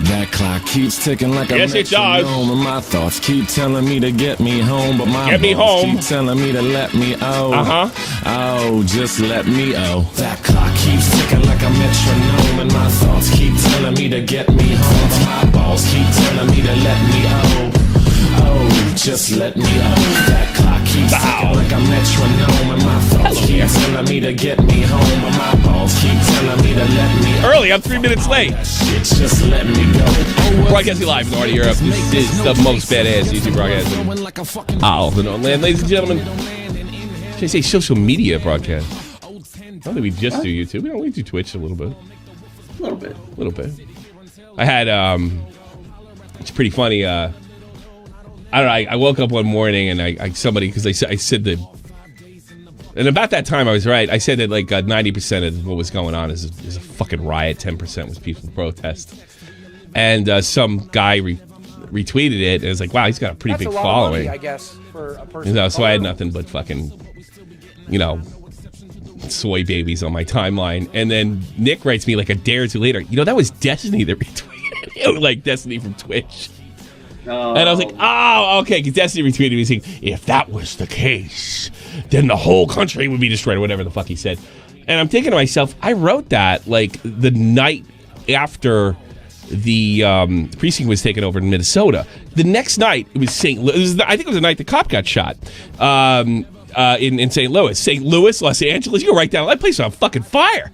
That clock keeps ticking like a metronome, and my thoughts keep telling me to get me home, but my boss keep telling me to let me oh, just let me That clock keeps ticking like a metronome, and my thoughts keep telling me to get me home, but my boss keep telling me to let me oh, just let me That clock keeps ticking like a metronome, and my thoughts keep telling me to get me home, but my balls keep telling me to let me Early, I'm 3 minutes late. Just let me go. Broadcasting live from Europe. This is the most badass YouTube broadcast. Ladies and gentlemen. Should I say social media broadcast? I don't think we just do YouTube. We do Twitch a little bit. A little bit. I had, it's pretty funny, I don't know, I woke up one morning and I said that, and about that time I was right. I said that like 90% of what was going on is a fucking riot, 10% was peaceful protest. And some guy retweeted it, and it was like, wow, he's got a pretty big following. Money, I guess, for a person. So I had nothing but fucking, soy babies on my timeline. And then Nick writes me like a day or two later, that was Destiny that retweeted it. Like Destiny from Twitch. And I was like, oh, okay, because Destiny retweeted me saying, if that was the case, then the whole country would be destroyed, or whatever the fuck he said. And I'm thinking to myself, I wrote that like the night after the precinct was taken over in Minnesota. The next night, it was St. Louis. I think it was the night the cop got shot in St. Louis. St. Louis, Los Angeles, you go right down, that place is on fucking fire.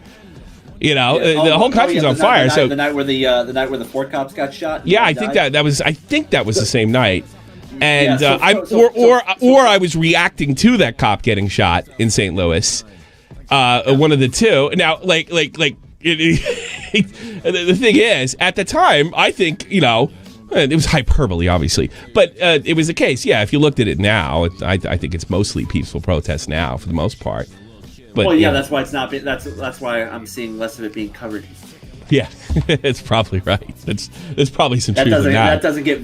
The whole country's on fire. So the night where the 4 cops got shot. Yeah, I think that was the same night. And I was reacting to that cop getting shot in St. Louis. One of the two. Now, the thing is, at the time, I think it was hyperbole, obviously, but it was the case. Yeah, if you looked at it now, I think it's mostly peaceful protests now for the most part. But, that's why it's not. That's why I'm seeing less of it being covered. Yeah, it's probably right. There's probably some truth in that. That doesn't get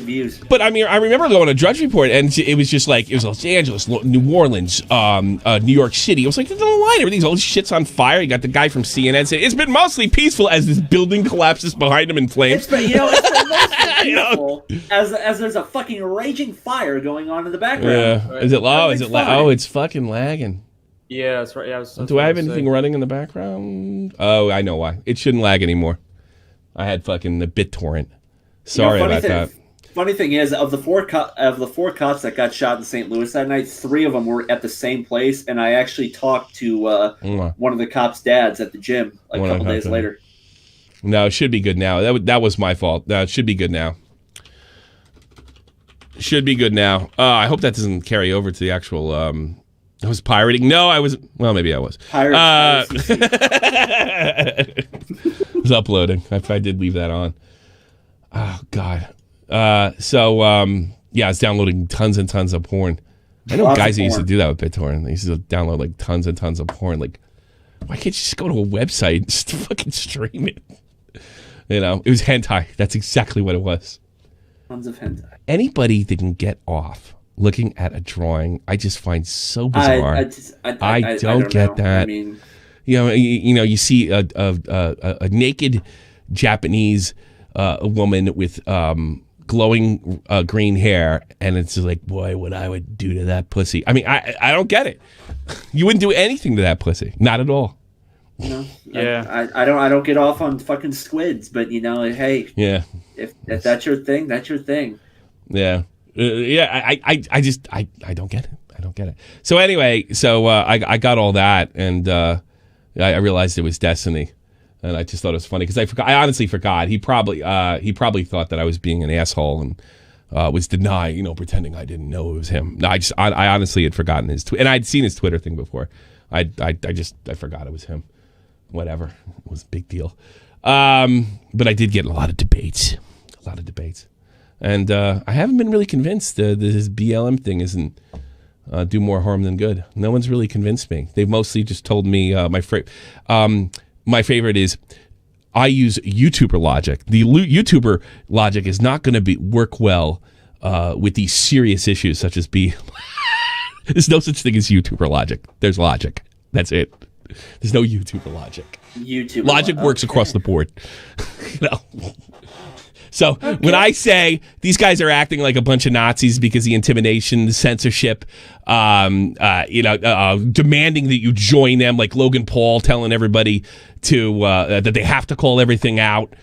views. But I mean, I remember going to Drudge Report, and it was just like, it was Los Angeles, New Orleans, New York City. I was like, there's no line. Everything's all this shit's on fire. You got the guy from CNN saying it's been mostly peaceful as this building collapses behind him in flames. It's been mostly peaceful as there's a fucking raging fire going on in the background. Yeah. Is it low? Oh, it's fucking lagging. Yeah, that's right. Yeah, do I have anything running in the background? Oh, I know why. It shouldn't lag anymore. I had fucking the BitTorrent. Sorry about that. Funny thing is, of the four cops that got shot in St. Louis that night, 3 of them were at the same place, and I actually talked to one of the cops' dads at the gym a couple days later. No, it should be good now. That was my fault. It should be good now. Should be good now. I hope that doesn't carry over to the actual. I was pirating. No, I was. Well, maybe I was. I was uploading. I did leave that on. Oh God. I was downloading tons and tons of porn. I know guys that used to do that with BitTorrent. They used to download like tons and tons of porn. Like, why can't you just go to a website and just fucking stream it? It was hentai. That's exactly what it was. Tons of hentai. Anybody that can get off looking at a drawing, I just find so bizarre. I don't get that. I mean, you see a naked Japanese woman with glowing green hair, and it's just like, boy, what I would do to that pussy. I mean, I don't get it. You wouldn't do anything to that pussy, not at all. Yeah, I don't get off on fucking squids, but hey, yeah, if that's your thing, that's your thing. Yeah. I just don't get it. I don't get it. So anyway, I got all that, and I realized it was Destiny, and I just thought it was funny because I honestly forgot. He probably thought that I was being an asshole and was denying, pretending I didn't know it was him. No, I honestly had forgotten his and I'd seen his Twitter thing before. I forgot it was him. Whatever, it was a big deal. But I did get a lot of debates. And I haven't been really convinced that this BLM thing isn't do more harm than good. No one's really convinced me. They've mostly just told me my favorite is I use YouTuber logic. The YouTuber logic is not going to work well with these serious issues such as BLM. There's no such thing as YouTuber logic. There's logic. That's it. There's no YouTuber logic. YouTuber logic works across the board. You know. So when I say these guys are acting like a bunch of Nazis because the intimidation, the censorship, demanding that you join them, like Logan Paul telling everybody to that they have to call everything out.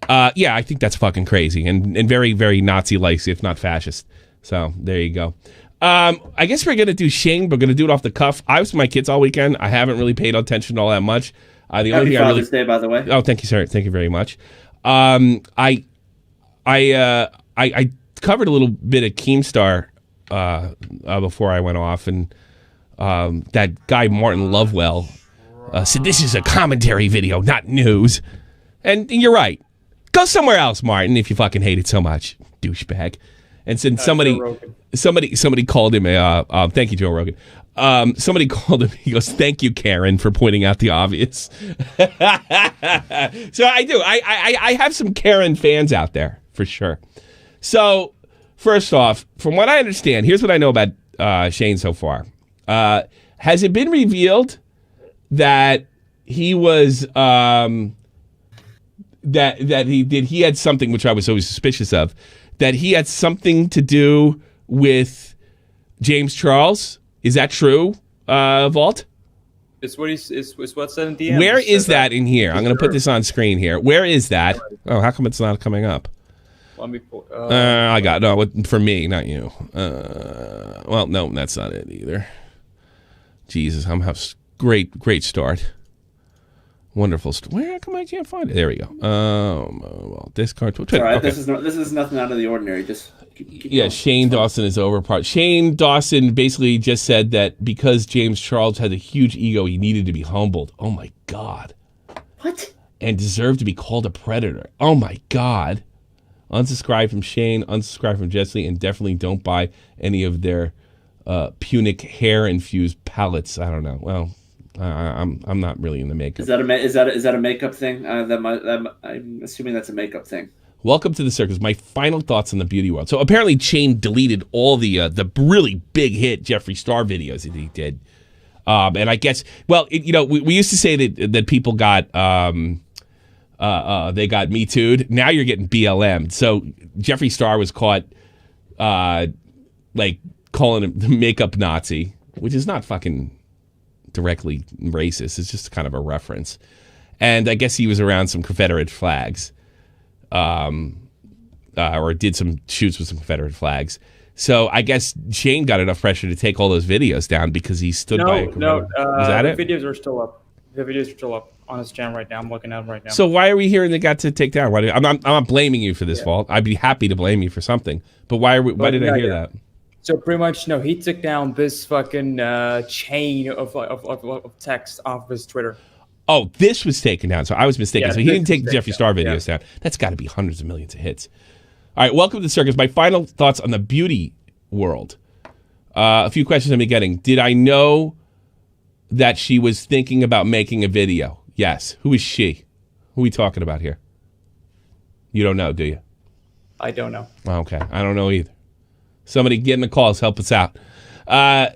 I think that's fucking crazy and very, very Nazi-like, if not fascist. So there you go. I guess we're going to do Shane. We're going to do it off the cuff. I was with my kids all weekend. I haven't really paid attention all that much. Happy Father's Day, by the way. Oh, thank you, sir. Thank you very much. I covered a little bit of Keemstar before I went off, and that guy Martin Lovewell said this is a commentary video, not news. And you're right. Go somewhere else, Martin, if you fucking hate it so much, douchebag. And then somebody called him thank you, Joe Rogan. Somebody called him. He goes, "Thank you, Karen, for pointing out the obvious." So I do. I have some Karen fans out there for sure. So first off, from what I understand, here's what I know about Shane so far. Has it been revealed that he was he had something, which I was always suspicious of, that he had something to do with James Charles? Is that true, Vault? It's what's said in the end. Where is that in here? I'm going to put this on screen here. Where is that? Oh, how come it's not coming up? Let me pull. I got for me, not you. Well, no, that's not it either. Jesus, I'm having great start. Wonderful. Where come I can't find it? There we go. Well, discard. All right, okay. This is nothing out of the ordinary. Just keep yeah. going. Shane Dawson is over. Shane Dawson basically just said that because James Charles had a huge ego, he needed to be humbled. Oh my God. What? And deserved to be called a predator. Oh my God. Unsubscribe from Shane. Unsubscribe from Jesse, and definitely don't buy any of their Punic hair infused palettes. I don't know. Well. I'm not really in the makeup. Is that a makeup thing? I'm assuming that's a makeup thing. Welcome to the circus. My final thoughts on the beauty world. So apparently, Shane deleted all the really big hit Jeffree Star videos that he did, and I guess we used to say that people got they got Me Too'd. Now you're getting BLM'd. So Jeffree Star was caught like calling him the makeup Nazi, which is not fucking directly racist. It's just kind of a reference. And I guess he was around some Confederate flags, or did some shoots with some Confederate flags. So I guess Shane got enough pressure to take all those videos down because he stood by a Confederate. Is that it? The videos are still up. The videos are still up on his channel right now. I'm looking at them right now. So why are we hearing they got to take down? I'm not blaming you for this fault. I'd be happy to blame you for something. But why did I hear that? So pretty much, no, he took down this fucking chain of text off his Twitter. Oh, this was taken down. So I was mistaken. Yeah, so he didn't take the Jeffree Star videos down. That's got to be hundreds of millions of hits. All right, welcome to the circus. My final thoughts on the beauty world. A few questions I've been getting. Did I know that she was thinking about making a video? Yes. Who is she? Who are we talking about here? You don't know, do you? I don't know. Okay, I don't know either. Somebody get in the calls, help us out.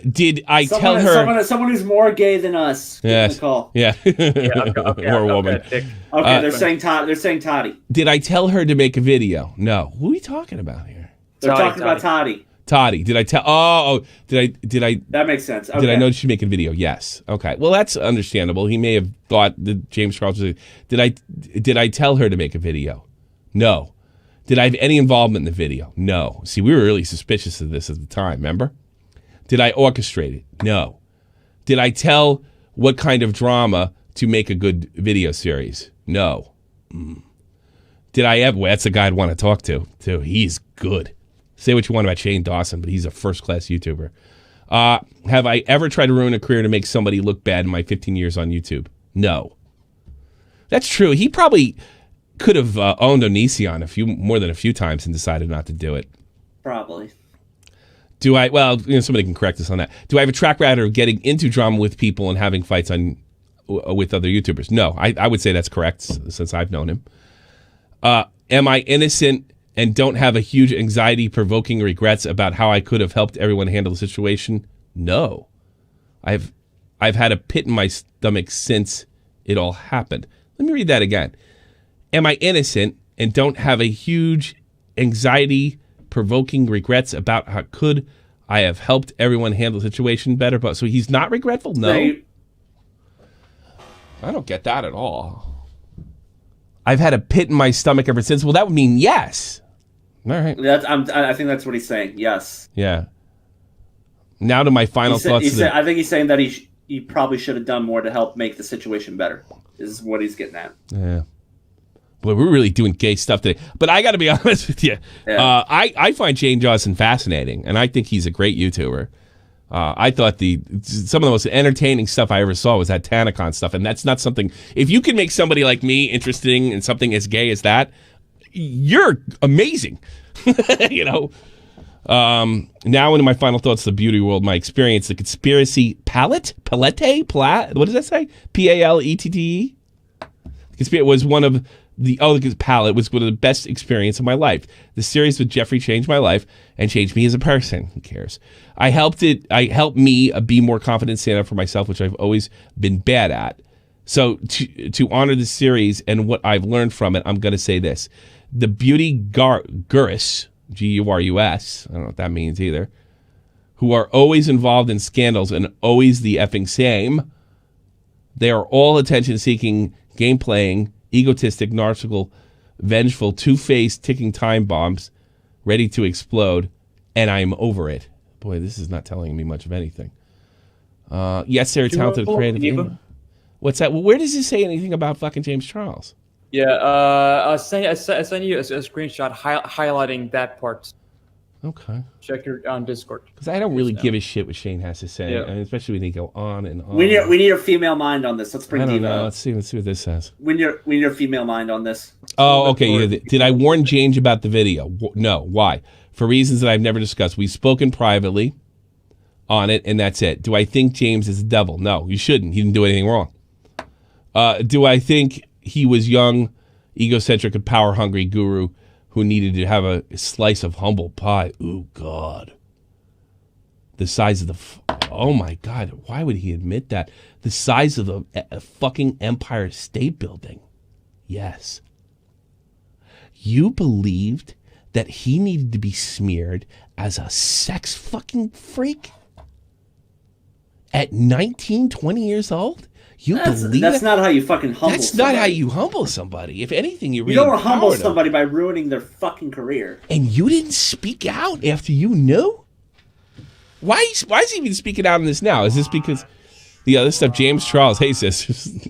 Did I tell her? Someone who's more gay than us. Get in the call. Yeah. Or a woman. Okay, they're saying Toddy. Did I tell her to make a video? No. Who are we talking about here? They're talking about Toddy. Toddy. Did I tell? Oh, did I? That makes sense. Okay. Did I know she'd make a video? Yes. Okay. Well, that's understandable. He may have thought that James Charles was. Did I tell her to make a video? No. Did I have any involvement in the video? No. See, we were really suspicious of this at the time, remember? Did I orchestrate it? No. Did I tell what kind of drama to make a good video series? No. Did I ever? Well, that's the guy I'd want to talk to, too. He's good. Say what you want about Shane Dawson, but he's a first-class YouTuber. Have I ever tried to ruin a career to make somebody look bad in my 15 years on YouTube? No. That's true. He probably could have owned Onision more than a few times and decided not to do it. Probably. Do I? Well, somebody can correct us on that. Do I have a track record of getting into drama with people and having fights with other YouTubers? No, I would say that's correct since I've known him. Am I innocent and don't have a huge anxiety-provoking regrets about how I could have helped everyone handle the situation? No, I I've had a pit in my stomach since it all happened. Let me read that again. Am I innocent and don't have a huge anxiety-provoking regrets about how could I have helped everyone handle the situation better? But so he's not regretful? No. I don't get that at all. I've had a pit in my stomach ever since. Well, that would mean yes. All right. I think that's what he's saying. Yes. Yeah. Now to my final thoughts. I think he's saying that he probably should have done more to help make the situation better. Is what he's getting at. Yeah. Boy, we're really doing gay stuff today. But I got to be honest with you. Yeah. I find Shane Dawson fascinating, and I think he's a great YouTuber. I thought some of the most entertaining stuff I ever saw was that TanaCon stuff, and that's not something. If you can make somebody like me interesting in something as gay as that, you're amazing. You know. Now into my final thoughts, the beauty world, my experience, the conspiracy palette, what does that say? P-A-L-E-T-T-E? It was one of the palette was one of the best experience of my life. The series with Jeffrey changed my life and changed me as a person. Who cares? I helped me be more confident, stand up for myself, which I've always been bad at. So to honor the series and what I've learned from it, I'm going to say this. The beauty gurus, G-U-R-U-S, I don't know what that means either, who are always involved in scandals and always the effing same, they are all attention-seeking, game-playing, egotistic, narcissical, vengeful, two-faced, ticking time bombs ready to explode, and I'm over it. Boy, this is not telling me much of anything. Yes, they're talented, creative. What's that? Well, where does it say anything about fucking James Charles? Yeah, I sent you a screenshot highlighting that part. Okay. Check it on Discord. Because I don't really give a shit what Shane has to say, and especially when they go on and on. We need a female mind on this. Let's bring Diva. Know. Let's see what this says. We need a female mind on this. Oh, okay. Yeah. Did I warn James about the video? No. Why? For reasons that I've never discussed. We've spoken privately on it, and that's it. Do I think James is the devil? No, you shouldn't. He didn't do anything wrong. Do I think he was young, egocentric, and power-hungry guru who needed to have a slice of humble pie? Ooh, God. The size of the... oh, my God. Why would he admit that? The size of the fucking Empire State Building. Yes. You believed that he needed to be smeared as a sex fucking freak? At 19, 20 years old? That's not how you fucking humble That's somebody. not how you humble somebody. If anything, you don't humble somebody by ruining their fucking career. And you didn't speak out after you knew? Why is he even speaking out on this now? Is this because the other stuff, James Charles, hey sisters.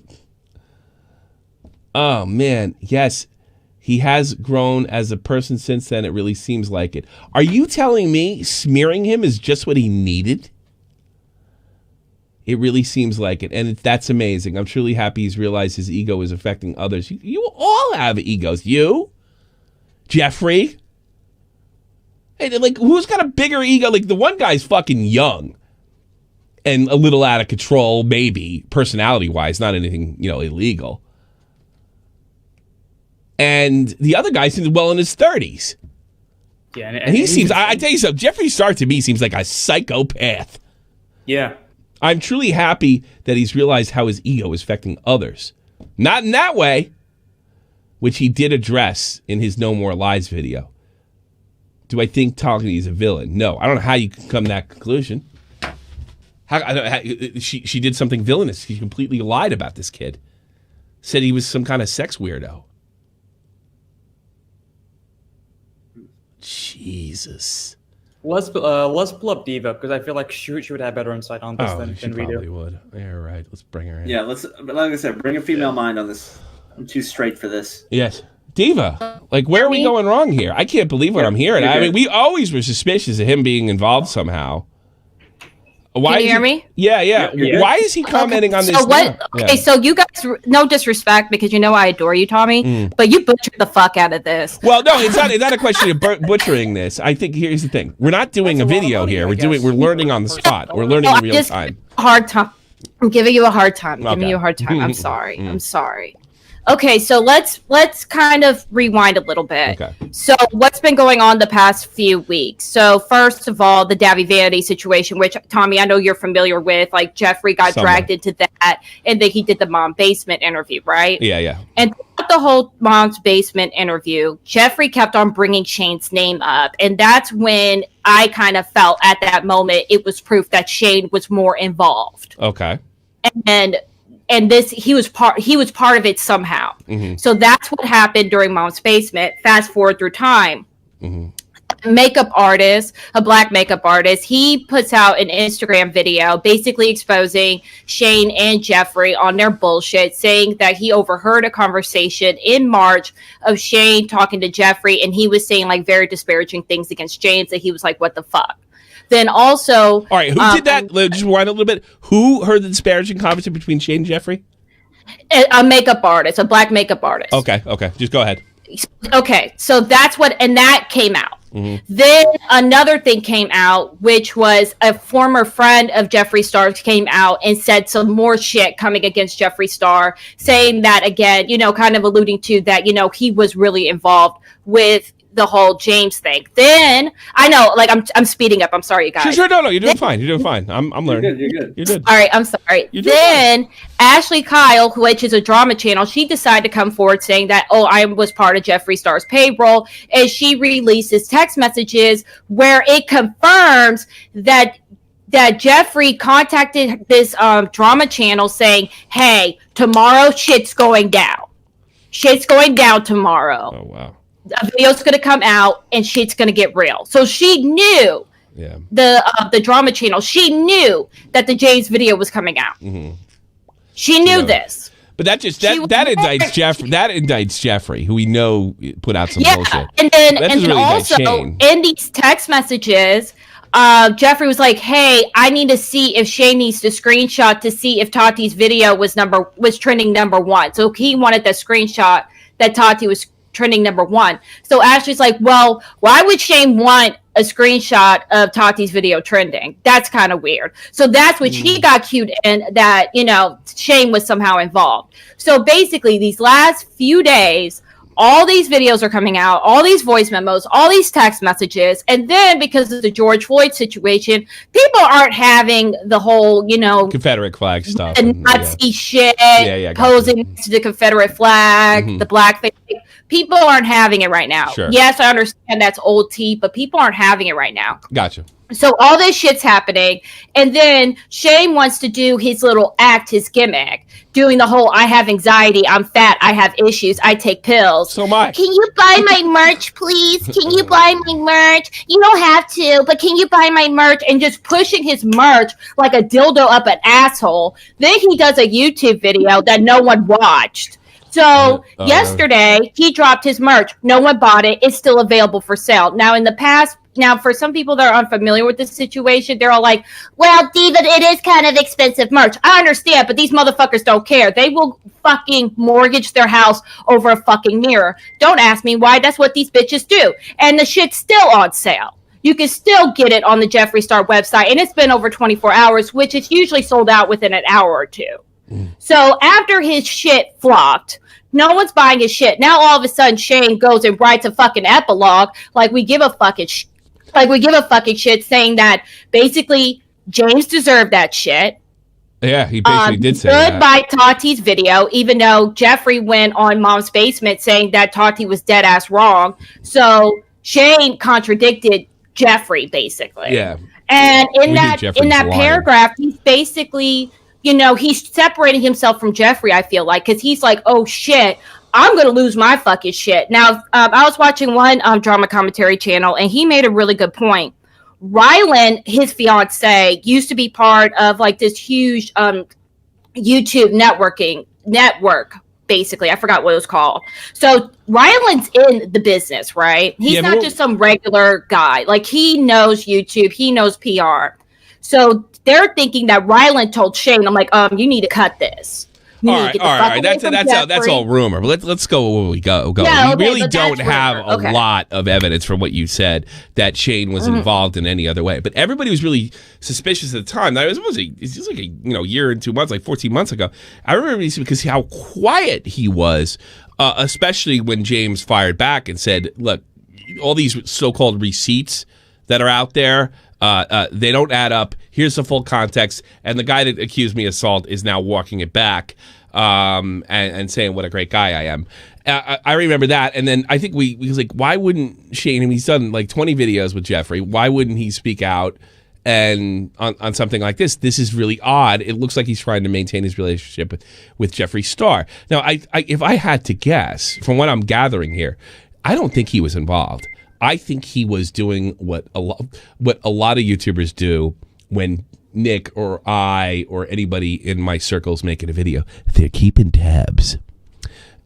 Oh, man. Yes, he has grown as a person since then. It really seems like it. Are you telling me smearing him is just what he needed? It really seems like it, and that's amazing. I'm truly happy he's realized his ego is affecting others. You all have egos. You, Jeffrey. Hey, like, who's got a bigger ego? Like, the one guy's fucking young and a little out of control, maybe, personality-wise, not anything, illegal. And the other guy seems well in his 30s. Yeah, and he seems, I tell you something, Jeffree Star to me seems like a psychopath. Yeah. I'm truly happy that he's realized how his ego is affecting others. Not in that way, which he did address in his No More Lies video. Do I think Togany is a villain? No. I don't know how you can come to that conclusion. She did something villainous. She completely lied about this kid. Said he was some kind of sex weirdo. Jesus. Let's pull up Diva, because I feel like she would have better insight on this than we do. She probably would. Yeah, right. Let's bring her in. Yeah, like I said, bring a female mind on this. I'm too straight for this. Yes. Diva, like, where are we going wrong here? I can't believe what I'm hearing. I mean, we always were suspicious of him being involved somehow. Why Can you hear me? Yeah. Why is he commenting on this? So what? Okay, so you guys, no disrespect, because I adore you, Tommy, but you butchered the fuck out of this. Well, no, it's not a question of butchering this. I think here's the thing: we're not doing a video here. We're learning on the spot. We're learning in real time. Hard time. I'm giving you a hard time. I'm sorry. I'm sorry. Okay, so let's kind of rewind a little bit. Okay. So what's been going on the past few weeks? So first of all, the Davy Vanity situation, which Tommy, I know you're familiar with. Like Jeffrey got dragged into that, and then he did the Mom Basement interview, right? Yeah. And throughout the whole Mom's Basement interview, Jeffrey kept on bringing Shane's name up, and that's when I kind of felt at that moment it was proof that Shane was more involved. Okay. And this he was part of it somehow. Mm-hmm. So that's what happened during Mom's Basement. Fast forward through time. Mm-hmm. A black makeup artist, he puts out an Instagram video basically exposing Shane and Jeffrey on their bullshit, saying that he overheard a conversation in March of Shane talking to Jeffrey, and he was saying like very disparaging things against James, that he was like, what the fuck? Then also... All right, who did that? Just rewind a little bit. Who heard the disparaging conversation between Shane and Jeffrey? A makeup artist, a black makeup artist. Okay. Just go ahead. Okay, so that's what... And that came out. Mm-hmm. Then another thing came out, which was a former friend of Jeffree Star's came out and said some more shit coming against Jeffree Star, saying that, again, kind of alluding to that, he was really involved with the whole James thing. Then I know, like I'm speeding up. I'm sorry, you guys. Sure. No, you're doing fine. I'm learning. You're good. You're good. All right, I'm sorry. Then Ashley Kyle, which is a drama channel, she decided to come forward saying that, I was part of Jeffree Star's payroll, and she releases text messages where it confirms that Jeffrey contacted this drama channel saying, hey, tomorrow shit's going down. Shit's going down tomorrow. Oh, wow. A video's going to come out and shit's going to get real. So she knew the drama channel. She knew that the James video was coming out. Mm-hmm. She knew this. But that indicts Jeffrey. That indicts Jeffrey, who we know put out some bullshit. And also in these text messages, Jeffrey was like, hey, I need to see if Shane needs to screenshot to see if Tati's video was trending number 1. So he wanted the screenshot that Tati was trending number 1. So Ashley's like, well, why would Shane want a screenshot of Tati's video trending? That's kind of weird. So that's when she got cued in that, Shane was somehow involved. So basically these last few days, all these videos are coming out, all these voice memos, all these text messages. And then because of the George Floyd situation, people aren't having the whole, Confederate flag stuff. The Nazi shit, posing to the Confederate flag, the blackface. People aren't having it right now. Sure. Yes, I understand that's old tea, but people aren't having it right now. Gotcha. So all this shit's happening. And then Shane wants to do his little act, his gimmick, doing the whole, I have anxiety, I'm fat, I have issues, I take pills. So am I. Can you buy my merch, please? Can you buy my merch? You don't have to, but can you buy my merch? And just pushing his merch like a dildo up an asshole. Then he does a YouTube video that no one watched. So yesterday he dropped his merch. No one bought it. It's still available for sale. Now in the past, for some people that are unfamiliar with this situation, they're all like, well, Diva, it is kind of expensive merch. I understand, but these motherfuckers don't care. They will fucking mortgage their house over a fucking mirror. Don't ask me why. That's what these bitches do. And the shit's still on sale. You can still get it on the Jeffree Star website, and it's been over 24 hours, which is usually sold out within an hour or two. So after his shit flopped, no one's buying his shit. Now all of a sudden Shane goes and writes a fucking epilogue like we give a fucking shit, saying that basically James deserved that shit. Yeah, he basically did say that. Goodbye Tati's video, even though Jeffrey went on Mom's Basement saying that Tati was dead ass wrong. So Shane contradicted Jeffrey basically. Yeah. And in that paragraph, he's basically, he's separating himself from Jeffrey, I feel like, because he's like, oh shit, I'm going to lose my fucking shit. Now, I was watching one drama commentary channel, and he made a really good point. Rylan, his fiance, used to be part of like this huge YouTube network, basically. I forgot what it was called. So Rylan's in the business, right? He's not just some regular guy. Like, he knows YouTube. He knows PR. So they're thinking that Rylan told Shane, I'm like, you need to cut this. All right. That's all rumor. But let's go where we go. No, we really don't have a lot of evidence from what you said that Shane was involved in any other way. But everybody was really suspicious at the time. Now, it's just like a year and 2 months, like 14 months ago. I remember because how quiet he was, especially when James fired back and said, "Look, all these so-called receipts that are out there." They don't add up. Here's the full context. And the guy that accused me of assault is now walking it back and saying what a great guy I am. I remember that. And then I think we was like, why wouldn't Shane, he's done like 20 videos with Jeffrey, why wouldn't he speak out and on something like this? This is really odd. It looks like he's trying to maintain his relationship with Jeffree Star. Now, if I had to guess, from what I'm gathering here, I don't think he was involved. I think he was doing what a lot of YouTubers do when Nick or I or anybody in my circles making a video. They're keeping tabs.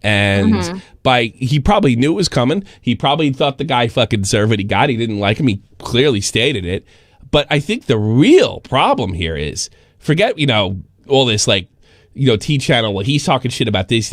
And he probably knew it was coming. He probably thought the guy fucking deserved what he got. He didn't like him. He clearly stated it. But I think the real problem here is, forget, all this T-Channel, well, he's talking shit about this.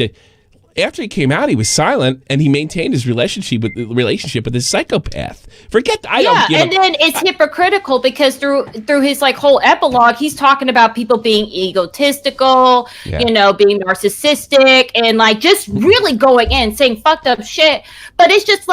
After he came out, he was silent, and he maintained his relationship with this psychopath. Then it's hypocritical because through his whole epilogue, he's talking about people being egotistical, being narcissistic, and just really going in saying fucked up shit. But it's just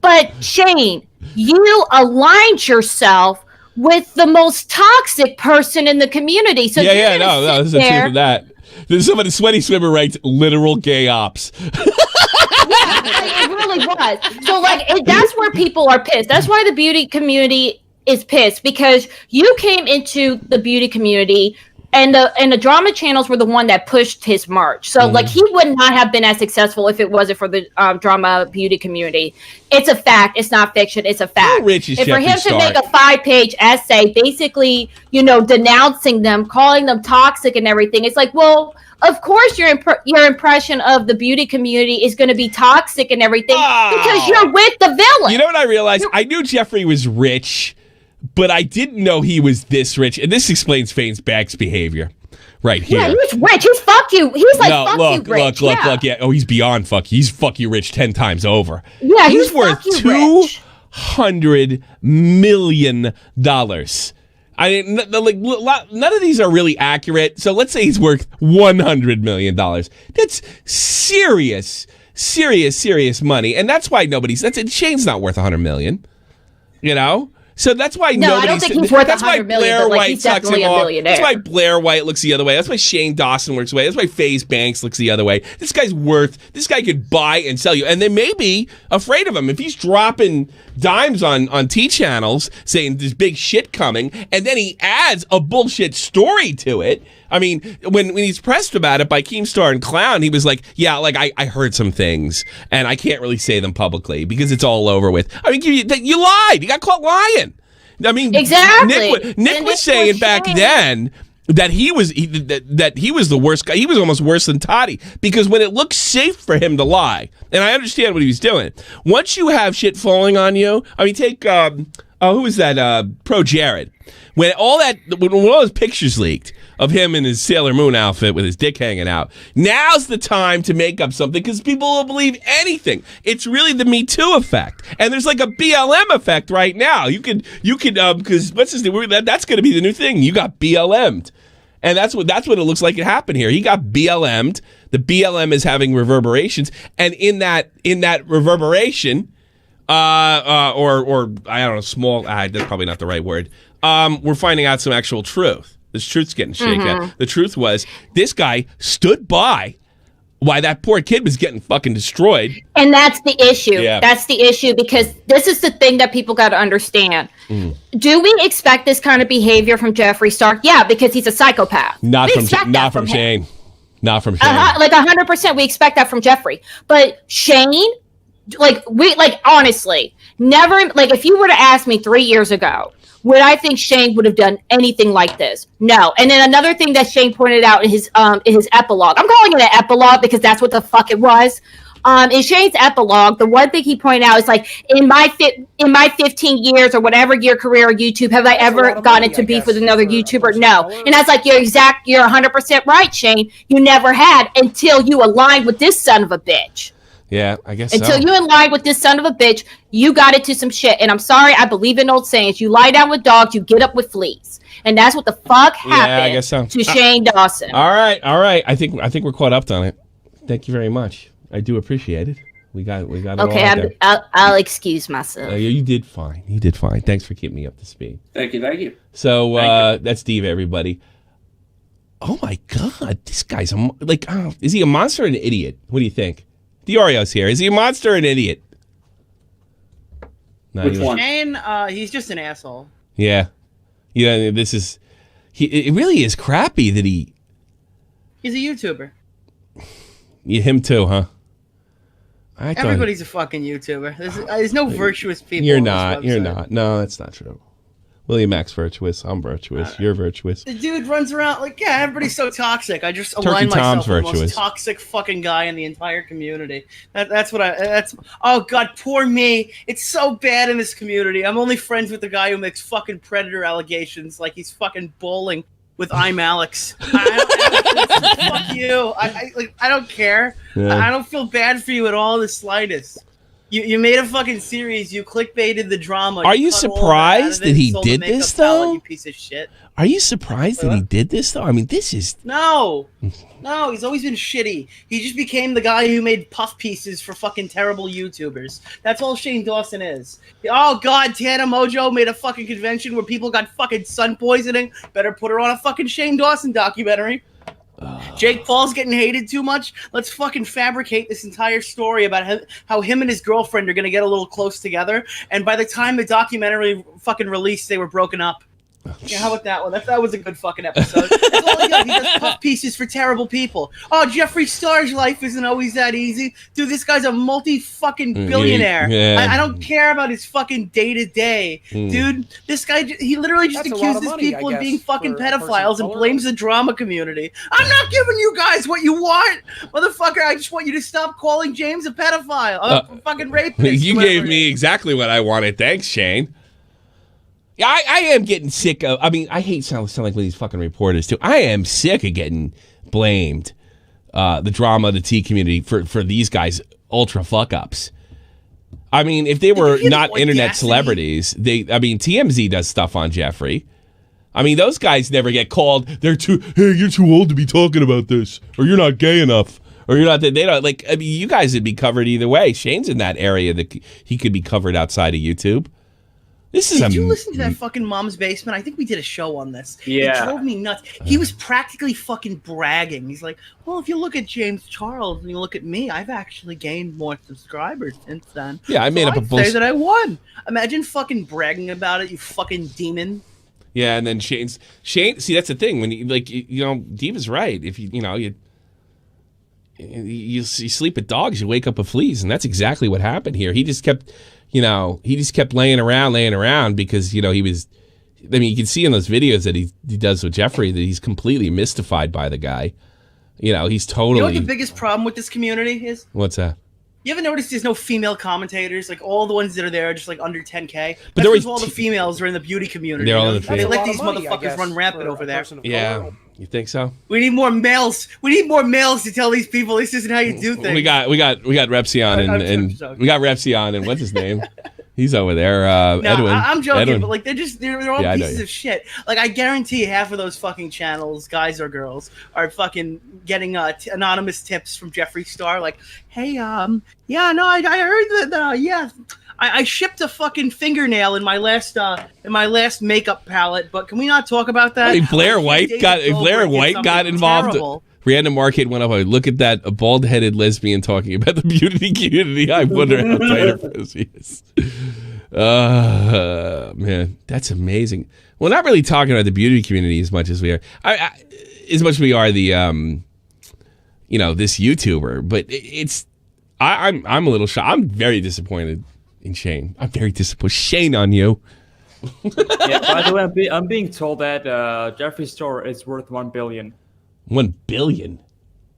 but Shane, you aligned yourself with the most toxic person in the community. So there's the truth of that. There's somebody, Sweaty Swimmer writes, literal gay ops. It really was. So, that's where people are pissed. That's why the beauty community is pissed, because you came into the beauty community and the drama channels were the one that pushed his merch. So, he would not have been as successful if it wasn't for the drama beauty community. It's a fact. It's not fiction. It's a fact. How rich is for him Jeffree to make a 5-page essay, basically, denouncing them, calling them toxic and everything, it's well, of course your impression of the beauty community is going to be toxic and everything because you're with the villain. You know what I realized? I knew Jeffrey was rich, but I didn't know he was this rich. And this explains Fane's Bag's behavior right here. Yeah, he's rich. He's fuck you. He's fuck you rich. Look. Yeah. Oh, he's beyond fuck you. He's fuck you rich 10 times over. Yeah, he's worth $200 million. I mean, none of these are really accurate. So let's say he's worth $100 million. That's serious money. And that's why Shane's not worth $100 million, So that's why I don't think he's worth $100 million, but he's definitely a millionaire. That's why Blair White looks the other way. That's why Shane Dawson looks the way. That's why FaZe Banks looks the other way. This guy could buy and sell you. And they may be afraid of him. If he's dropping dimes on T-channels saying there's big shit coming, and then he adds a bullshit story to it. I mean, when he's pressed about it by Keemstar and Clown, he was like, I heard some things, and I can't really say them publicly because it's all over with. I mean, you lied. You got caught lying. I mean, exactly. Nick was saying back then that he was the worst guy. He was almost worse than Toddy because when it looked safe for him to lie, and I understand what he was doing. Once you have shit falling on you, I mean, take who was that? Pro Jared. When all those pictures leaked of him in his Sailor Moon outfit with his dick hanging out, now's the time to make up something because people will believe anything. It's really the Me Too effect, and there's like a BLM effect right now. You could because what's his name? That's going to be the new thing. You got BLM'd, and that's what it looks like it happened here. He got BLM'd. The BLM is having reverberations, and in that reverberation, or I don't know, small. That's probably not the right word. We're finding out some actual truth. This truth's getting shaken. The truth was this guy stood by while that poor kid was getting fucking destroyed. And that's the issue. Yeah. That's the issue because this is the thing that people got to understand. Do we expect this kind of behavior from Jeffree Star? Yeah, because he's a psychopath. Not from Shane. Not from Shane. 100% we expect that from Jeffree. But Shane, honestly, never, if you were to ask me 3 years ago, would I think Shane would have done anything like this? No. And then another thing that Shane pointed out in his epilogue, I'm calling it an epilogue because that's what the fuck it was. in Shane's epilogue, the one thing he pointed out is like, in my 15 years or whatever year career on YouTube, have I ever gotten into beef with another YouTuber? No. And I was like, you're 100% right, Shane. You never had until you aligned with this son of a bitch. Yeah, I guess Until you aligned with this son of a bitch, you got into some shit. And I'm sorry, I believe in old sayings. You lie down with dogs, you get up with fleas. And that's what the fuck happened to Shane Dawson. All right. I think we're caught up on it. Thank you very much. I do appreciate it. We got it all there. I'll excuse myself. You did fine. Thanks for keeping me up to speed. Thank you. So that's Diva, everybody. Oh my God, this guy's is he a monster or an idiot? What do you think? Diorio's here. Is he a monster or an idiot? Which one? Shane, he's just an asshole. Yeah. This is... It really is crappy that he... He's a YouTuber. Him too, huh? Everybody's a fucking YouTuber. There's no virtuous people. You're not. No, that's not true. William X virtuous. I'm virtuous. You're virtuous. The dude runs around like, yeah, everybody's so toxic. I just align myself with the most toxic fucking guy in the entire community. Oh God, poor me. It's so bad in this community. I'm only friends with the guy who makes fucking predator allegations like he's fucking bowling with I'm Alex. Fuck you. I don't care. Yeah. I don't feel bad for you at all, the slightest. You made a fucking series. You clickbaited the drama. Are you surprised that he did this, though? You piece of shit. Are you surprised that he did this, though? I mean, this is... No, he's always been shitty. He just became the guy who made puff pieces for fucking terrible YouTubers. That's all Shane Dawson is. Oh, God, Tana Mojo made a fucking convention where people got fucking sun poisoning. Better put her on a fucking Shane Dawson documentary. Jake Paul's getting hated too much. Let's fucking fabricate this entire story about how him and his girlfriend are going to get a little close together. And by the time the documentary fucking released, they were broken up. Yeah, how about that one? That was a good fucking episode. That's all he does. He does puff pieces for terrible people. Oh, Jeffree Star's life isn't always that easy. Dude, this guy's a multi-fucking billionaire. Yeah. I don't care about his fucking day-to-day. Dude, this guy, he literally just accuses people of being fucking pedophiles and blames the drama community. I'm not giving you guys what you want. Motherfucker, I just want you to stop calling James a pedophile. A fucking rapist. You gave me exactly what I wanted. Thanks, Shane. Yeah, I am getting sick of... I mean, I hate sound like these fucking reporters, too. I am sick of getting blamed, the drama, the T community, for these guys' ultra fuck-ups. I mean, if they were not internet celebrities, TMZ does stuff on Jeffree. I mean, those guys never get called. Hey, you're too old to be talking about this, or you're not gay enough, or you're not... They don't, I mean, you guys would be covered either way. Shane's in that area that he could be covered outside of YouTube. Did you listen to that fucking Mom's Basement? I think we did a show on this. Yeah. It drove me nuts. He was practically fucking bragging. He's like, well, if you look at James Charles and you look at me, I've actually gained more subscribers since then. Yeah, I made up a bullshit. Say that I won. Imagine fucking bragging about it, you fucking demon. Yeah, and then Shane. See, that's the thing. When Diva's right. If you sleep with dogs, you wake up with fleas, and that's exactly what happened here. He just kept. He just kept laying around because, he was, I mean, you can see in those videos that he does with Jeffree that he's completely mystified by the guy. He's totally... You know what the biggest problem with this community is? What's that? You ever noticed there's no female commentators? Like, all the ones that are there are just, like, under 10K. But because all the females are in the beauty community. They're all in the They let these motherfuckers run rampant over there. Yeah. You think so? We need more males. We need more males to tell these people this isn't how you do things. We got Repsion and we got Repsion and what's his name? He's over there. Edwin. I'm joking, Edwin. but like they're all pieces of shit. Like I guarantee half of those fucking channels, guys or girls, are fucking getting anonymous tips from Jeffree Star. Like, hey, I heard that. I shipped a fucking fingernail in my last makeup palette, but can we not talk about that? Hey, Blair White got involved. Terrible. Random Market went up. Look at that, a bald-headed lesbian talking about the beauty community. I wonder how tight her pussy is. Man, that's amazing. We're not really talking about the beauty community as much as we are. As much as we are the, this YouTuber. But I'm a little shocked. I'm very disappointed in Shane. I'm very disappointed. Shane on you. Yeah, by the way, I'm being told that Jeffree Star is worth $1 billion. $1 billion?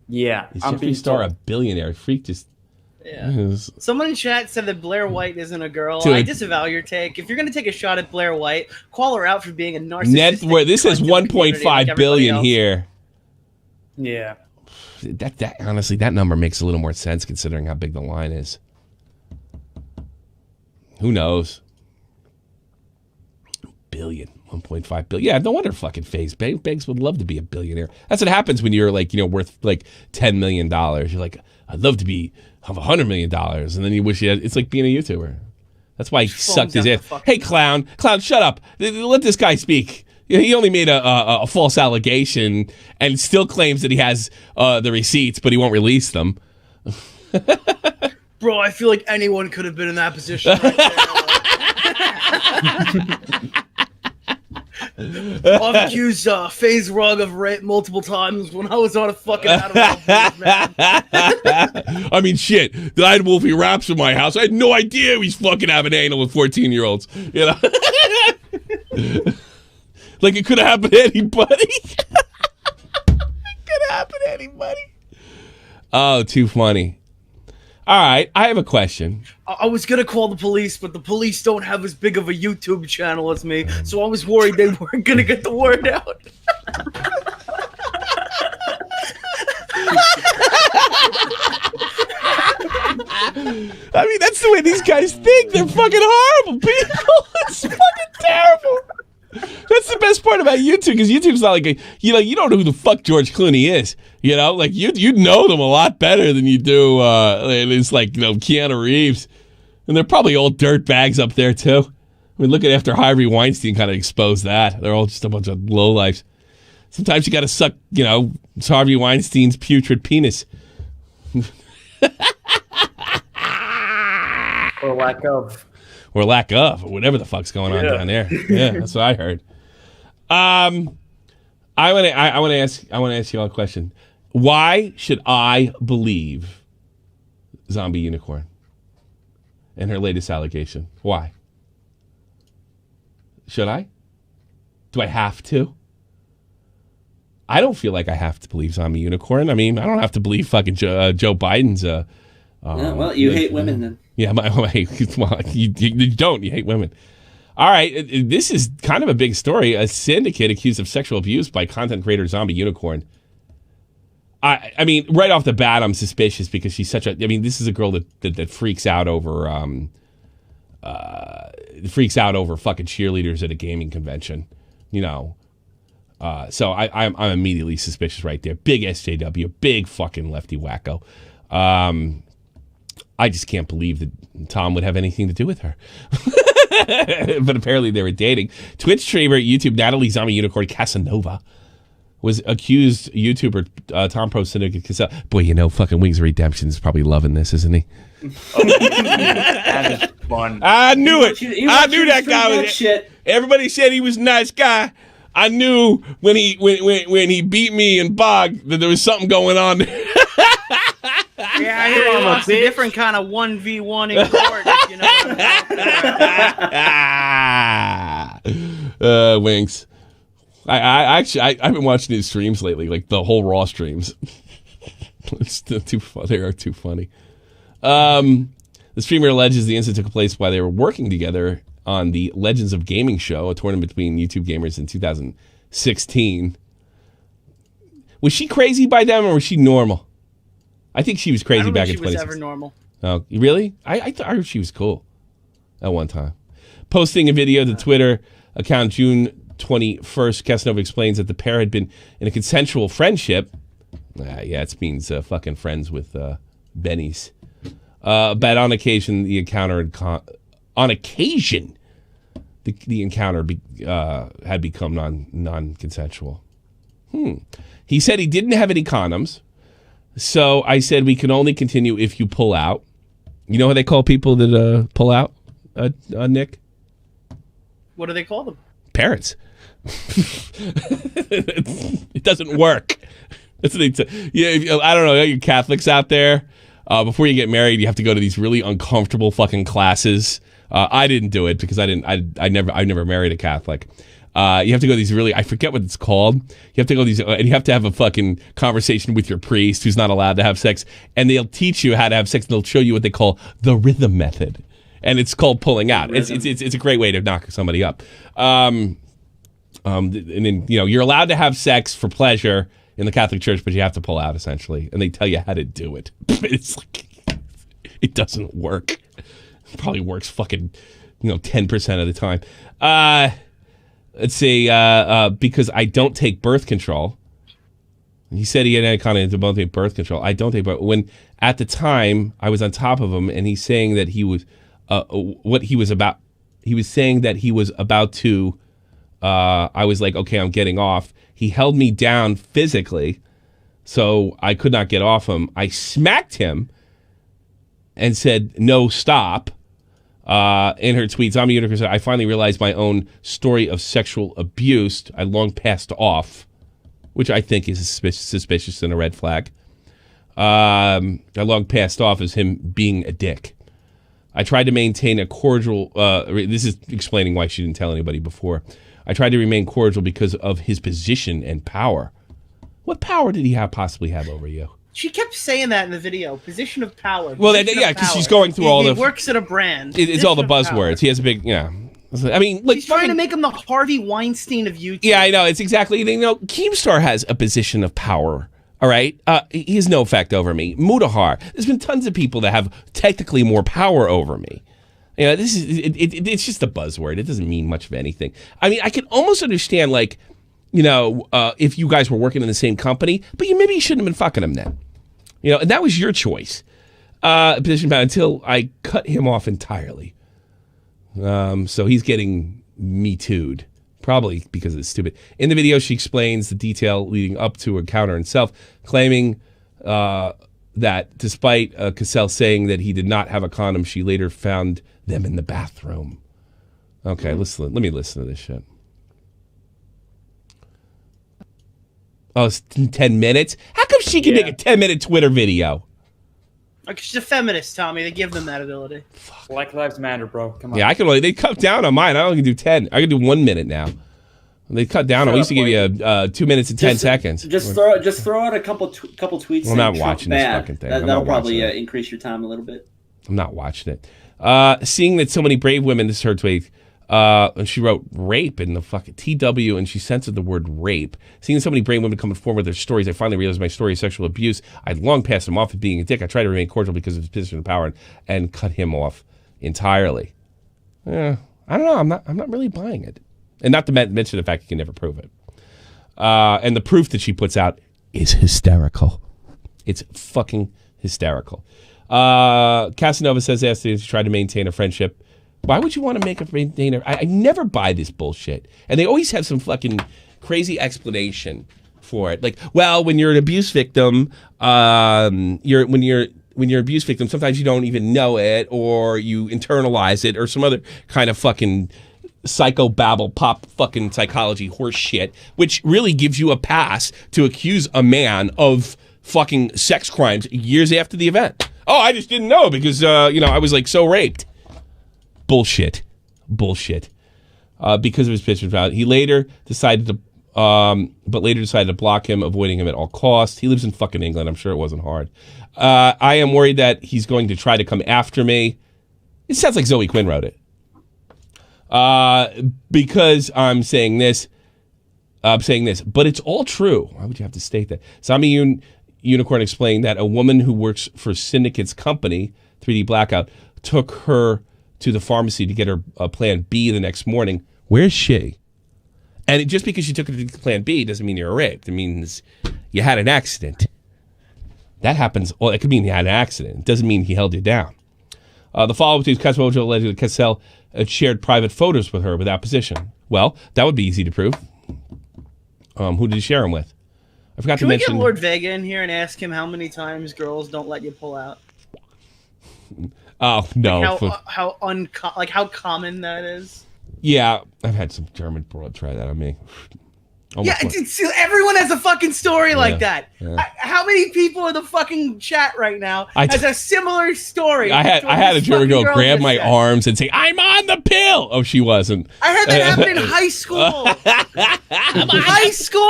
Yeah. Is Jeffree Star a billionaire? Freak just... Yeah. Someone in chat said that Blair White isn't a girl. Dude. I disavow your take. If you're going to take a shot at Blair White, call her out for being a narcissistic. Net worth. This says 1.5 billion here. Yeah. That honestly, that number makes a little more sense considering how big the line is. Who knows? Billion. 1.5 billion. Yeah, no wonder fucking FaZe Banks would love to be a billionaire. That's what happens when you're like, worth like $10 million. You're like, I'd love to have $100 million. And then you wish you had, it's like being a YouTuber. That's why he sucked his ass. Hey, clown, shut up. Let this guy speak. He only made a false allegation and still claims that he has the receipts, but he won't release them. Bro, I feel like anyone could have been in that position right there. I've accused FaZe Rug of rape multiple times when I was on a fucking Adam man. I mean, shit. I had Wolfie Raps in my house. I had no idea he's fucking having anal with 14-year-olds. Like it could have happened to anybody. It could have happened to anybody. Oh, too funny. All right, I have a question. I was going to call the police, but the police don't have as big of a YouTube channel as me, so I was worried they weren't going to get the word out. I mean, that's the way these guys think. They're fucking horrible people. It's fucking terrible. That's the best part about YouTube, because YouTube's not like you don't know who the fuck George Clooney is. Like you know them a lot better than you do. It's like Keanu Reeves, and they're probably all dirt bags up there too. I mean, look at after Harvey Weinstein kind of exposed that. They're all just a bunch of lowlifes. Sometimes you got to suck, Harvey Weinstein's putrid penis. Or lack of. Or lack of, or whatever the fuck's going on down there. Yeah, that's what I heard. I want to ask you all a question. Why should I believe Zombie Unicorn and her latest allegation? Why? Should I? Do I have to? I don't feel like I have to believe Zombie Unicorn. I mean, I don't have to believe fucking Joe Biden's. Well, you hate women then. Yeah, you don't. You hate women. All right, this is kind of a big story. A syndicate accused of sexual abuse by content creator Zombie Unicorn. I mean, right off the bat, I'm suspicious because she's such a. I mean, this is a girl that freaks out over fucking cheerleaders at a gaming convention. So I'm immediately suspicious right there. Big SJW, big fucking lefty wacko. I just can't believe that Tom would have anything to do with her. But apparently they were dating. Twitch streamer, YouTube Natalie Zombie Unicorn Casanova was accused YouTuber Tom Pro Syndicate. Boy, fucking Wings of Redemption is probably loving this, isn't he? That is fun. I knew it. I knew that guy was shit. Everybody said he was a nice guy. I knew when he beat me in Bog that there was something going on there. Yeah, I hear it's a different kind of 1v1 in court, if you know what I'm talking Winks. I've been watching his streams lately, like the whole Raw streams. It's too fun. They are too funny. The streamer alleges the incident took place while they were working together on the Legends of Gaming show, a tournament between YouTube gamers in 2016. Was she crazy by then, or was she normal? I think she was crazy back in 2016. She was ever normal. Oh, really? I heard she was cool at one time. Posting a video to Twitter account June 21st, Casanova explains that the pair had been in a consensual friendship. Yeah, it means fucking friends with bennies. But on occasion, the encounter had become non-consensual. He said he didn't have any condoms. So I said we can only continue if you pull out. You know how they call people that pull out, Nick? What do they call them? Parents. It doesn't work. That's what they say. Yeah, I don't know. You Catholics out there, before you get married, you have to go to these really uncomfortable fucking classes. I didn't do it because I never married a Catholic. You have to go to these really, I forget what it's called. You have to go to these, and you have to have a fucking conversation with your priest who's not allowed to have sex, and they'll teach you how to have sex, and they'll show you what they call the rhythm method, and it's called pulling out. It's a great way to knock somebody up. And then you're allowed to have sex for pleasure in the Catholic Church, but you have to pull out essentially, and they tell you how to do it. It's like it doesn't work. It probably works fucking 10% of the time. Let's see, because I don't take birth control. He said he had kind of don't take birth control. I don't take birth. When at the time I was on top of him, and he's saying that he was what he was about. He was saying that he was about to. I was like, okay, I'm getting off. He held me down physically, so I could not get off him. I smacked him and said, "No, stop." In her tweets, I'm a unicorn. I finally realized my own story of sexual abuse. I long passed off, which I think is suspicious and a red flag. I long passed off as him being a dick. I tried to maintain a cordial. This is explaining why she didn't tell anybody before. I tried to remain cordial because of his position and power. What power did he possibly have over you? She kept saying that in the video. Position of power. Well, because she's going through all the. He works at a brand. It's all the buzzwords. He has a big, I mean, like, she's trying to make him the Harvey Weinstein of YouTube. Yeah, I know. It's exactly. Keemstar has a position of power. All right, he has no effect over me. Mudahar. There's been tons of people that have technically more power over me. This is it's just a buzzword. It doesn't mean much of anything. I mean, I can almost understand, like, if you guys were working in the same company, but maybe you shouldn't have been fucking him then. And that was your choice. Position bound until I cut him off entirely. So he's getting Me Too'd, probably because it's stupid. In the video, she explains the detail leading up to her encounter himself, claiming that despite Cassell saying that he did not have a condom, she later found them in the bathroom. Okay, let me listen to this shit. Oh, it's 10 minutes? How come she can make a 10-minute Twitter video? Like, she's a feminist, Tommy. They give them that ability. Black Lives Matter, bro. Come on. Yeah, they cut down on mine. I only can do 10. I can do 1 minute now. They cut down. I used to give you 2 minutes and 10 seconds. Just throw out a couple tweets. I'm not watching this fucking thing. That'll probably increase your time a little bit. I'm not watching it. Seeing that so many brave women, this is her tweet, and she wrote rape in the fucking TW, and she censored the word rape. Seeing so many brave women coming forward with their stories, I finally realized my story of sexual abuse. I'd long passed him off as being a dick. I tried to remain cordial because of his position of power and cut him off entirely. I don't know. I'm not really buying it. And not to mention the fact you can never prove it. And the proof that she puts out is hysterical. It's fucking hysterical. Casanova says she tried to maintain a friendship. Why would you want to maintain a... I never buy this bullshit. And they always have some fucking crazy explanation for it. Like, well, when you're an abuse victim, when you're an abuse victim, sometimes you don't even know it, or you internalize it, or some other kind of fucking psychobabble pop fucking psychology horse shit, which really gives you a pass to accuse a man of fucking sex crimes years after the event. Oh, I just didn't know because I was like so raped. Bullshit. Because of his pitch about, he later decided to block him, avoiding him at all costs. He lives in fucking England. I'm sure it wasn't hard. I am worried that he's going to try to come after me. It sounds like Zoe Quinn wrote it. Because I'm saying this, but it's all true. Why would you have to state that? Zombie Unicorn explained that a woman who works for Syndicate's company, 3D Blackout, took her to the pharmacy to get her Plan B the next morning. Where's she? And just because you took her to Plan B doesn't mean you're raped. It means you had an accident. That happens. Well, it could mean you had an accident. It doesn't mean he held you down. The follow-up to Cassell alleged that Cassell shared private photos with her without permission. Well, that would be easy to prove. Who did he share them with? I forgot to mention. Can we get Lord Vega in here and ask him how many times girls don't let you pull out? Oh no! Like how common that is. Yeah, I've had some German broad try that on me. Everyone has a fucking story like that. Yeah. How many people in the fucking chat right now has a similar story? I had a German girl grab my arms and say, "I'm on the pill." jail. Oh, she wasn't. I heard that happened in high school. High school.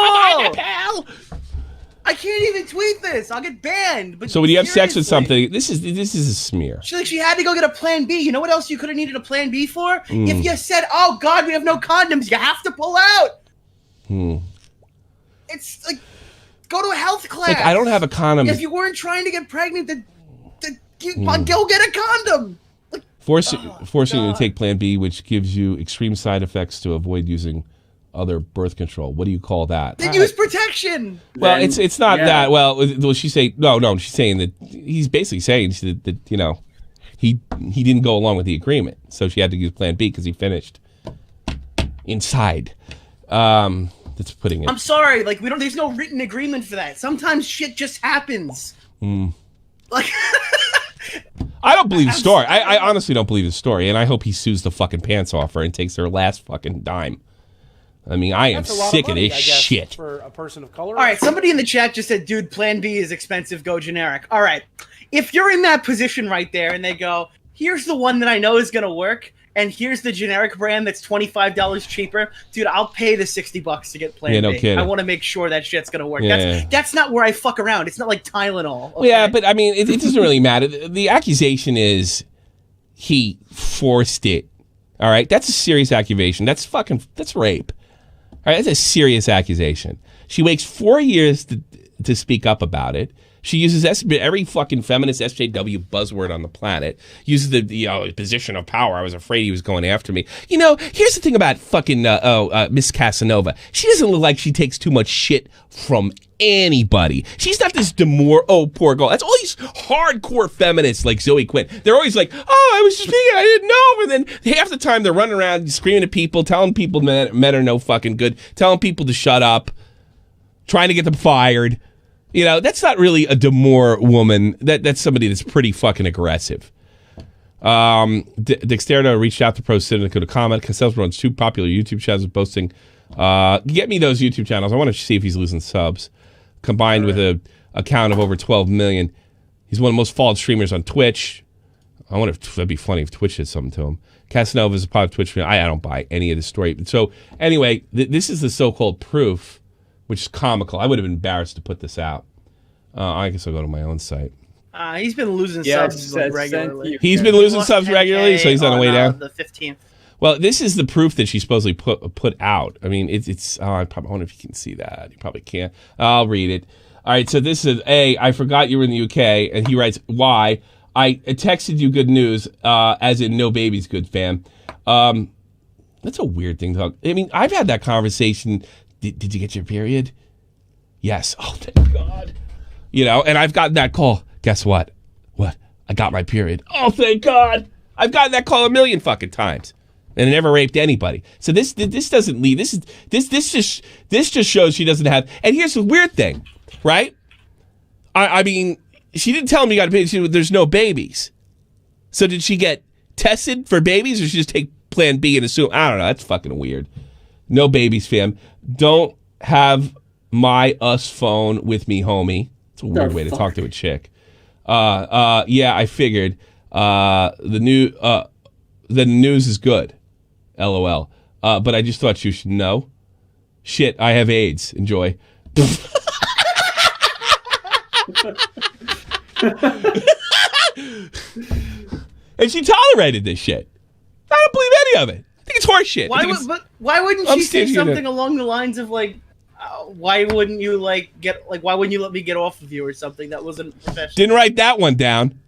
I can't even tweet this. I'll get banned. But so when you have sex with something, this is a smear. She had to go get a plan B. You know what else you could have needed a plan B for? If you said, "Oh God, we have no condoms," you have to pull out. It's like go to a health class. Like, I don't have a condom. If you weren't trying to get pregnant, then go get a condom. Like, forcing you to take Plan B, which gives you extreme side effects to avoid using other birth control. What do you call that? Then use protection. Well, it's not that. Well, she's saying no. She's saying that he's basically saying that you know he didn't go along with the agreement, so she had to use Plan B because he finished inside. That's putting it. I'm sorry, like there's no written agreement for that. Sometimes shit just happens. Like I don't believe the story. I honestly don't believe the story, and I hope he sues the fucking pants off her and takes her last fucking dime. I mean, I am sick of this shit. For a person of color. All right, somebody in the chat just said, "Dude, Plan B is expensive. Go generic." All right, if you're in that position right there, and they go, "Here's the one that I know is gonna work." And here's the generic brand that's $25 cheaper. Dude, I'll pay the $60 to get Plan no B. kidding. I want to make sure that shit's going to work. Yeah. That's not where I fuck around. It's not like Tylenol. Okay? Yeah, but I mean, it doesn't really matter. The accusation is he forced it. All right? That's a serious accusation. That's rape. All right? That's a serious accusation. She waits 4 years to speak up about it. She uses every fucking feminist SJW buzzword on the planet. Uses the position of power. I was afraid he was going after me. You know, here's the thing about fucking Miss Casanova. She doesn't look like she takes too much shit from anybody. She's not this demure, oh, poor girl. That's all these hardcore feminists like Zoe Quinn. They're always like, oh, I was just being, I didn't know. And then half the time they're running around screaming at people, telling people men are no fucking good, telling people to shut up, trying to get them fired. You know, that's not really a demure woman. That's somebody that's pretty fucking aggressive. Dexterito reached out to Pro Syndicate to comment. Castells runs 2 popular YouTube channels boasting. Get me those YouTube channels. I want to see if he's losing subs. Combined with a account of over 12 million. He's one of the most followed streamers on Twitch. I wonder if that'd be funny if Twitch did something to him. Casanova is a part of Twitch. I don't buy any of the story. So anyway, this is the so-called proof, which is comical. I would have been embarrassed to put this out. I guess I'll go to my own site. He's been losing subs regularly. He's been losing subs regularly, so he's on the way down. The 15th. Well, this is the proof that she supposedly put out. I mean, it's. I wonder if you can see that. You probably can't. I'll read it. All right. So this is I forgot you were in the UK, and he writes, "Why? I texted you good news, as in no baby's good, fam." That's a weird thing to talk. I mean, I've had that conversation. Did you get your period? Yes. Oh, thank God. You know, and I've gotten that call. Guess what? What? I got my period. Oh, thank God. I've gotten that call a million fucking times. And I never raped anybody. So this doesn't leave. This just shows she doesn't have. And here's the weird thing, right? I mean, she didn't tell me you got a baby. There's no babies. So did she get tested for babies, or she just take Plan B and assume? I don't know. That's fucking weird. No babies, fam. Don't have my us phone with me, homie. It's a weird way to talk to a chick. Yeah, I figured. The news is good. LOL. But I just thought you should know. Shit, I have AIDS. Enjoy. And she tolerated this shit. I don't believe any of it. I think it's horseshit. Why wouldn't she say something along the lines of like, why wouldn't you why wouldn't you let me get off of you or something that wasn't professional? Didn't write that one down.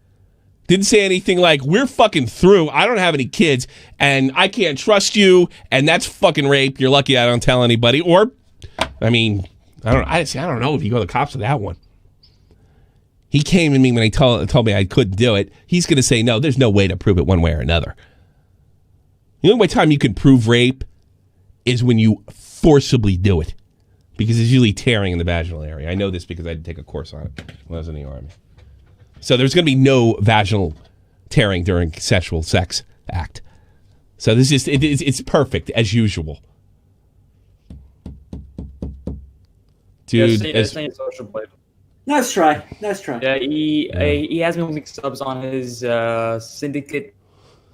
Didn't say anything like, we're fucking through. I don't have any kids and I can't trust you and that's fucking rape. You're lucky I don't tell anybody. Or, I mean, I don't know if you go to the cops for that one. He came to me when he told me I couldn't do it. He's going to say, no, there's no way to prove it one way or another. The only time you can prove rape is when you forcibly do it. Because it's usually tearing in the vaginal area. I know this because I had to take a course on it when I was in the Army. So there's going to be no vaginal tearing during sexual sex act. So this is it's perfect as usual. Dude, social blade. Nice try. Yeah, he has been losing subs on his syndicate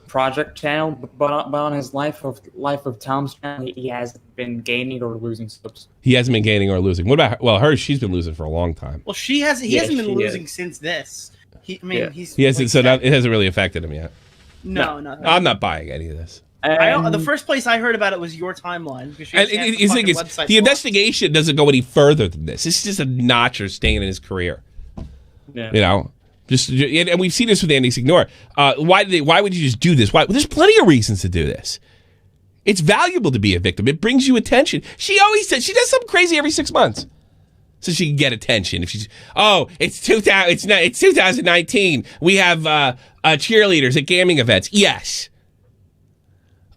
project channel, but on his life of Tom's channel, he hasn't been gaining or losing subs. He hasn't been gaining or losing. What about her? Well, she's been losing for a long time. Well, he hasn't been losing since this. He hasn't. So it hasn't really affected him yet. No. I'm not buying any of this. The first place I heard about it was your timeline. The investigation doesn't go any further than this. It's just a notcher staying in his career. Yeah. You know, and we've seen this with Andy Signore. Why would you just do this? Why? There's plenty of reasons to do this. It's valuable to be a victim. It brings you attention. She always says she does something crazy every 6 months, so she can get attention. If she's it's 2019. We have cheerleaders at gaming events. Yes.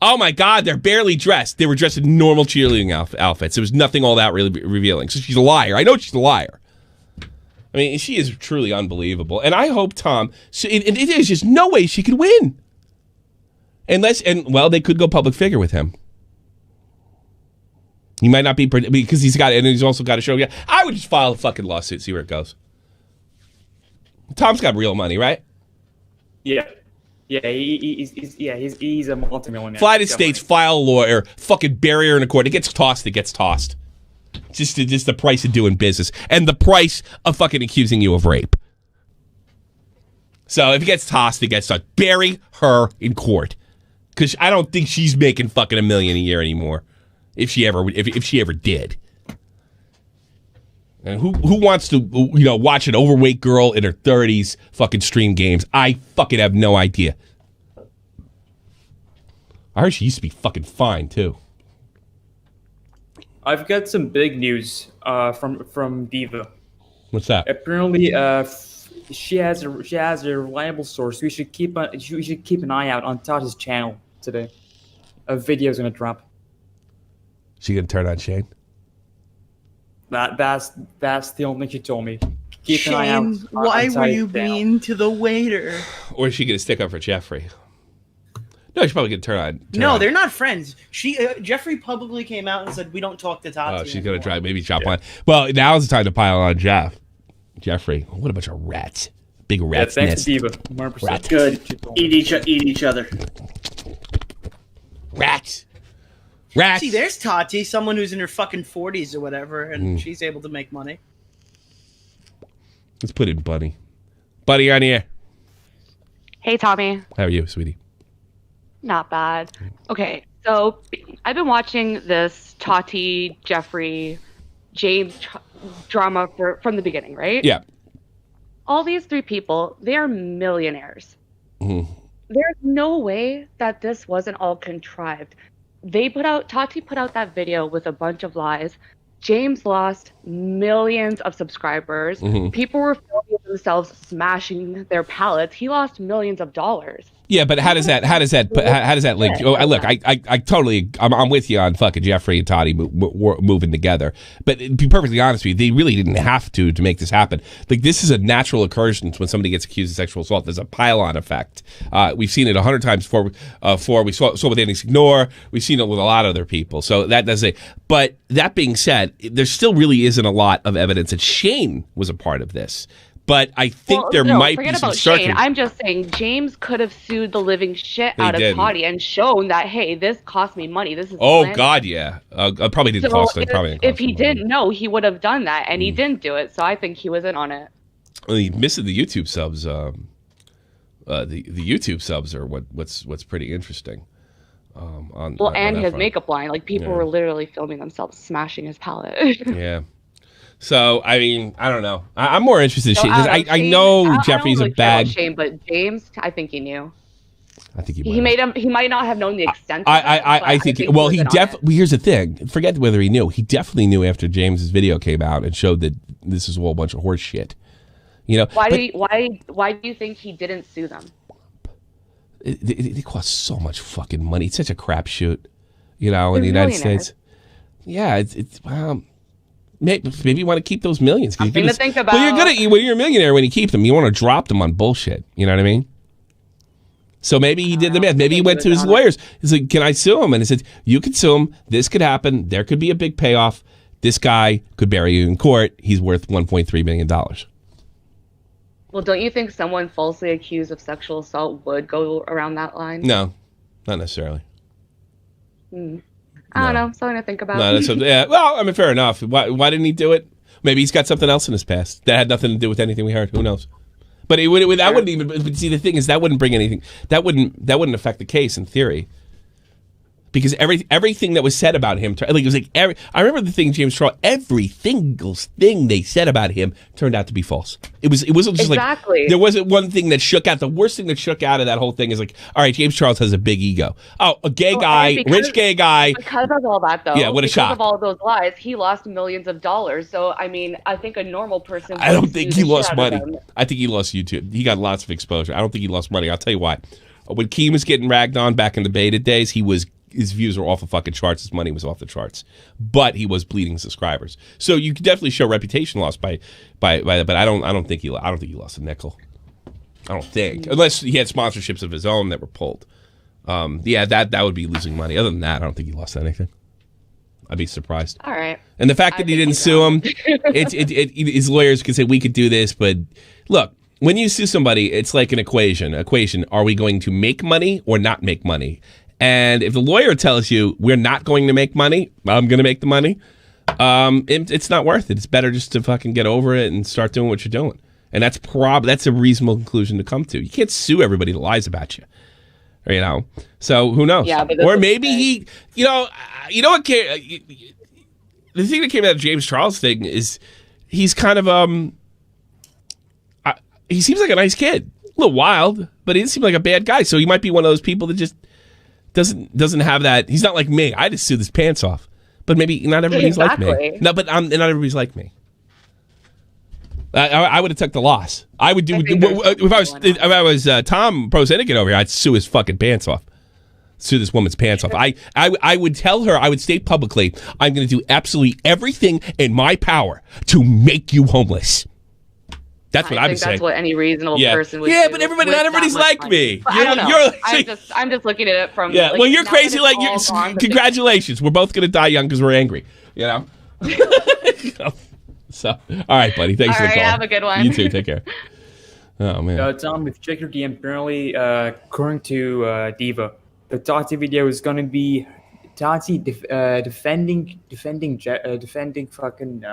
Oh my God, they're barely dressed. They were dressed in normal cheerleading outfits. There was nothing all that really revealing. So she's a liar. I know she's a liar. I mean, she is truly unbelievable. And I hope Tom, it is just no way she could win. Well, they could go public figure with him. He might not be, because he's also got to show, I would just file a fucking lawsuit, see where it goes. Tom's got real money, right? Yeah. Yeah, he's a multimillionaire. Fly to States, file a lawyer, fucking bury her in a court. It gets tossed. Just the price of doing business and the price of fucking accusing you of rape. So if it gets tossed, it gets tossed. Bury her in court, because I don't think she's making fucking $1 million a year anymore. If she ever did. And who wants to watch an overweight girl in her 30s fucking stream games? I fucking have no idea. I heard she used to be fucking fine too. I've got some big news from Diva. What's that? Apparently, she has a reliable source. We should keep an eye out on Tati's channel today. A video is gonna drop. She gonna turn on Shane? That's the only thing she told me. Keep Shane, an eye out. Why were you mean to the waiter? Or is she gonna stick up for Jeffrey? No, she's probably gonna turn on. No, they're not friends. Jeffrey publicly came out and said we don't talk to Tati. Oh, she's gonna try maybe chop line. Well, now's the time to pile on Jeffrey. What a bunch of rats! Big rats. Yeah, thanks, Diva. 100%. Good. Eat each other. Rats. See, there's Tati, someone who's in her fucking 40s or whatever, and she's able to make money. Let's put in Bunny. Bunny, you're on the air. Hey, Tommy. How are you, sweetie? Not bad. Okay, so I've been watching this Tati, Jeffrey, James drama from the beginning, right? Yeah. All these three people, they are millionaires. Mm-hmm. There's no way that this wasn't all contrived. Tati put out that video with a bunch of lies. James lost millions of subscribers. Mm-hmm. People were filming themselves smashing their pallets. He lost millions of dollars. Yeah, but how does that link? Oh, look, I totally, I'm with you on fucking Jeffrey and Tati moving together. But to be perfectly honest with you, they really didn't have to make this happen. Like, this is a natural occurrence when somebody gets accused of sexual assault. There's a pile-on effect. We've seen it 100 times before. We saw with Andy Signore. We've seen it with a lot of other people. So that does it. But that being said, there still really isn't a lot of evidence that Shane was a part of this. But I think there might be some Shane. I'm just saying James could have sued the living shit out of Tati and shown that, hey, this cost me money. This is God, yeah. Probably didn't cost him. If he didn't know, he would have done that, and he didn't do it. So I think he was in on it. Well, he missed the YouTube subs. The YouTube subs are what's pretty interesting. And his makeup line, like people were literally filming themselves smashing his palette. Yeah. So, I mean, I don't know. I'm more interested in Shane. I know Jeffrey's a bad... Shane, but James, I think he knew. I think he might not have known the extent. I think he definitely... Here's the thing. Forget whether he knew. He definitely knew after James's video came out and showed that this is a whole bunch of horse shit. You know. Why do you think he didn't sue them? They cost so much fucking money. It's such a crapshoot, in the United States. Yeah, it's maybe you want to keep those millions. Something to think about. Well, you're a millionaire when you keep them. You want to drop them on bullshit. You know what I mean? So maybe he did the math. Maybe he went to his lawyers. He's like, "Can I sue him?" And he said, "You could sue him. This could happen. There could be a big payoff. This guy could bury you in court. He's worth $1.3 million." Well, don't you think someone falsely accused of sexual assault would go around that line? No, not necessarily. I don't know. Something to think about. No, yeah. Well, I mean, fair enough. Why didn't he do it? Maybe he's got something else in his past that had nothing to do with anything we heard. Who knows? But that wouldn't even. But see, the thing is, that wouldn't bring anything. That wouldn't affect the case in theory. Because everything that was said about him, like it was like I remember the thing James Charles, every single thing they said about him turned out to be false. It wasn't just exactly. Like there wasn't one thing that shook out. The worst thing that shook out of that whole thing is like, all right, James Charles has a big ego. Oh, a gay guy, rich gay guy. Because of all that, though. Yeah, what a shock. Because of all those lies, he lost millions of dollars. So I mean, I think a normal person. I don't think he lost money. I think he lost YouTube. He got lots of exposure. I don't think he lost money. I'll tell you why. When Keem was getting ragged on back in the beta days, his views were off the fucking charts. His money was off the charts, but he was bleeding subscribers. So you could definitely show reputation loss by that. But I don't think he lost a nickel. I don't think, unless he had sponsorships of his own that were pulled. Yeah, that would be losing money. Other than that, I don't think he lost anything. I'd be surprised. All right. And the fact that he didn't sue him, his lawyers could say we could do this, but look. When you sue somebody, it's like an equation. Are we going to make money or not make money? And if the lawyer tells you we're not going to make money, I'm going to make the money, it's not worth it. It's better just to fucking get over it and start doing what you're doing. And that's a reasonable conclusion to come to. You can't sue everybody that lies about you. You know? So who knows? Yeah, or maybe he, you know what the thing that came out of James Charles' thing is he's kind of, he seems like a nice kid. A little wild, but he doesn't seem like a bad guy. So he might be one of those people that just doesn't have that. He's not like me. I just sue his pants off. But maybe not everybody's like me. No, but not everybody's like me. I would have took the loss. I would do if I was Tom Pro Syndicate over here. I'd sue his fucking pants off. Sue this woman's pants off. I would tell her. I would state publicly. I'm going to do absolutely everything in my power to make you homeless. That's what I would say. That's what any reasonable person would do. Yeah, but not everybody's like me. I don't know. I'm just looking at it from. Yeah, well, you're crazy. Like, congratulations. We're both gonna die young because we're angry. You know. So, all right, buddy. Thanks for the call. All right, have a good one. You too. Take care. Oh man. Tom, if you check your DM, apparently, according to Diva, the Tati video is gonna be Tati defending fucking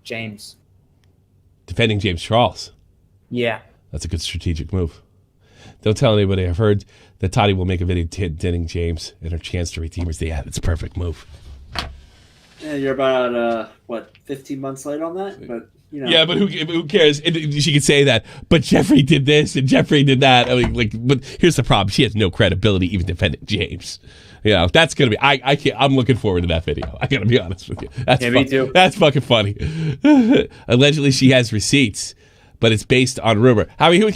James. Defending James Charles. Yeah. That's a good strategic move. Don't tell anybody. I've heard that Toddy will make a video defending James and her chance to redeem her. Yeah, that's a perfect move. Yeah, you're about, 15 months late on that? But, you know. Yeah, but who cares? She could say that. But Jeffrey did this and Jeffrey did that. I mean, but here's the problem. She has no credibility even defending James. You know, that's going to be, I can't, I'm looking forward to that video. I got to be honest with you. Me too. That's fucking funny. Allegedly, she has receipts, but it's based on rumor.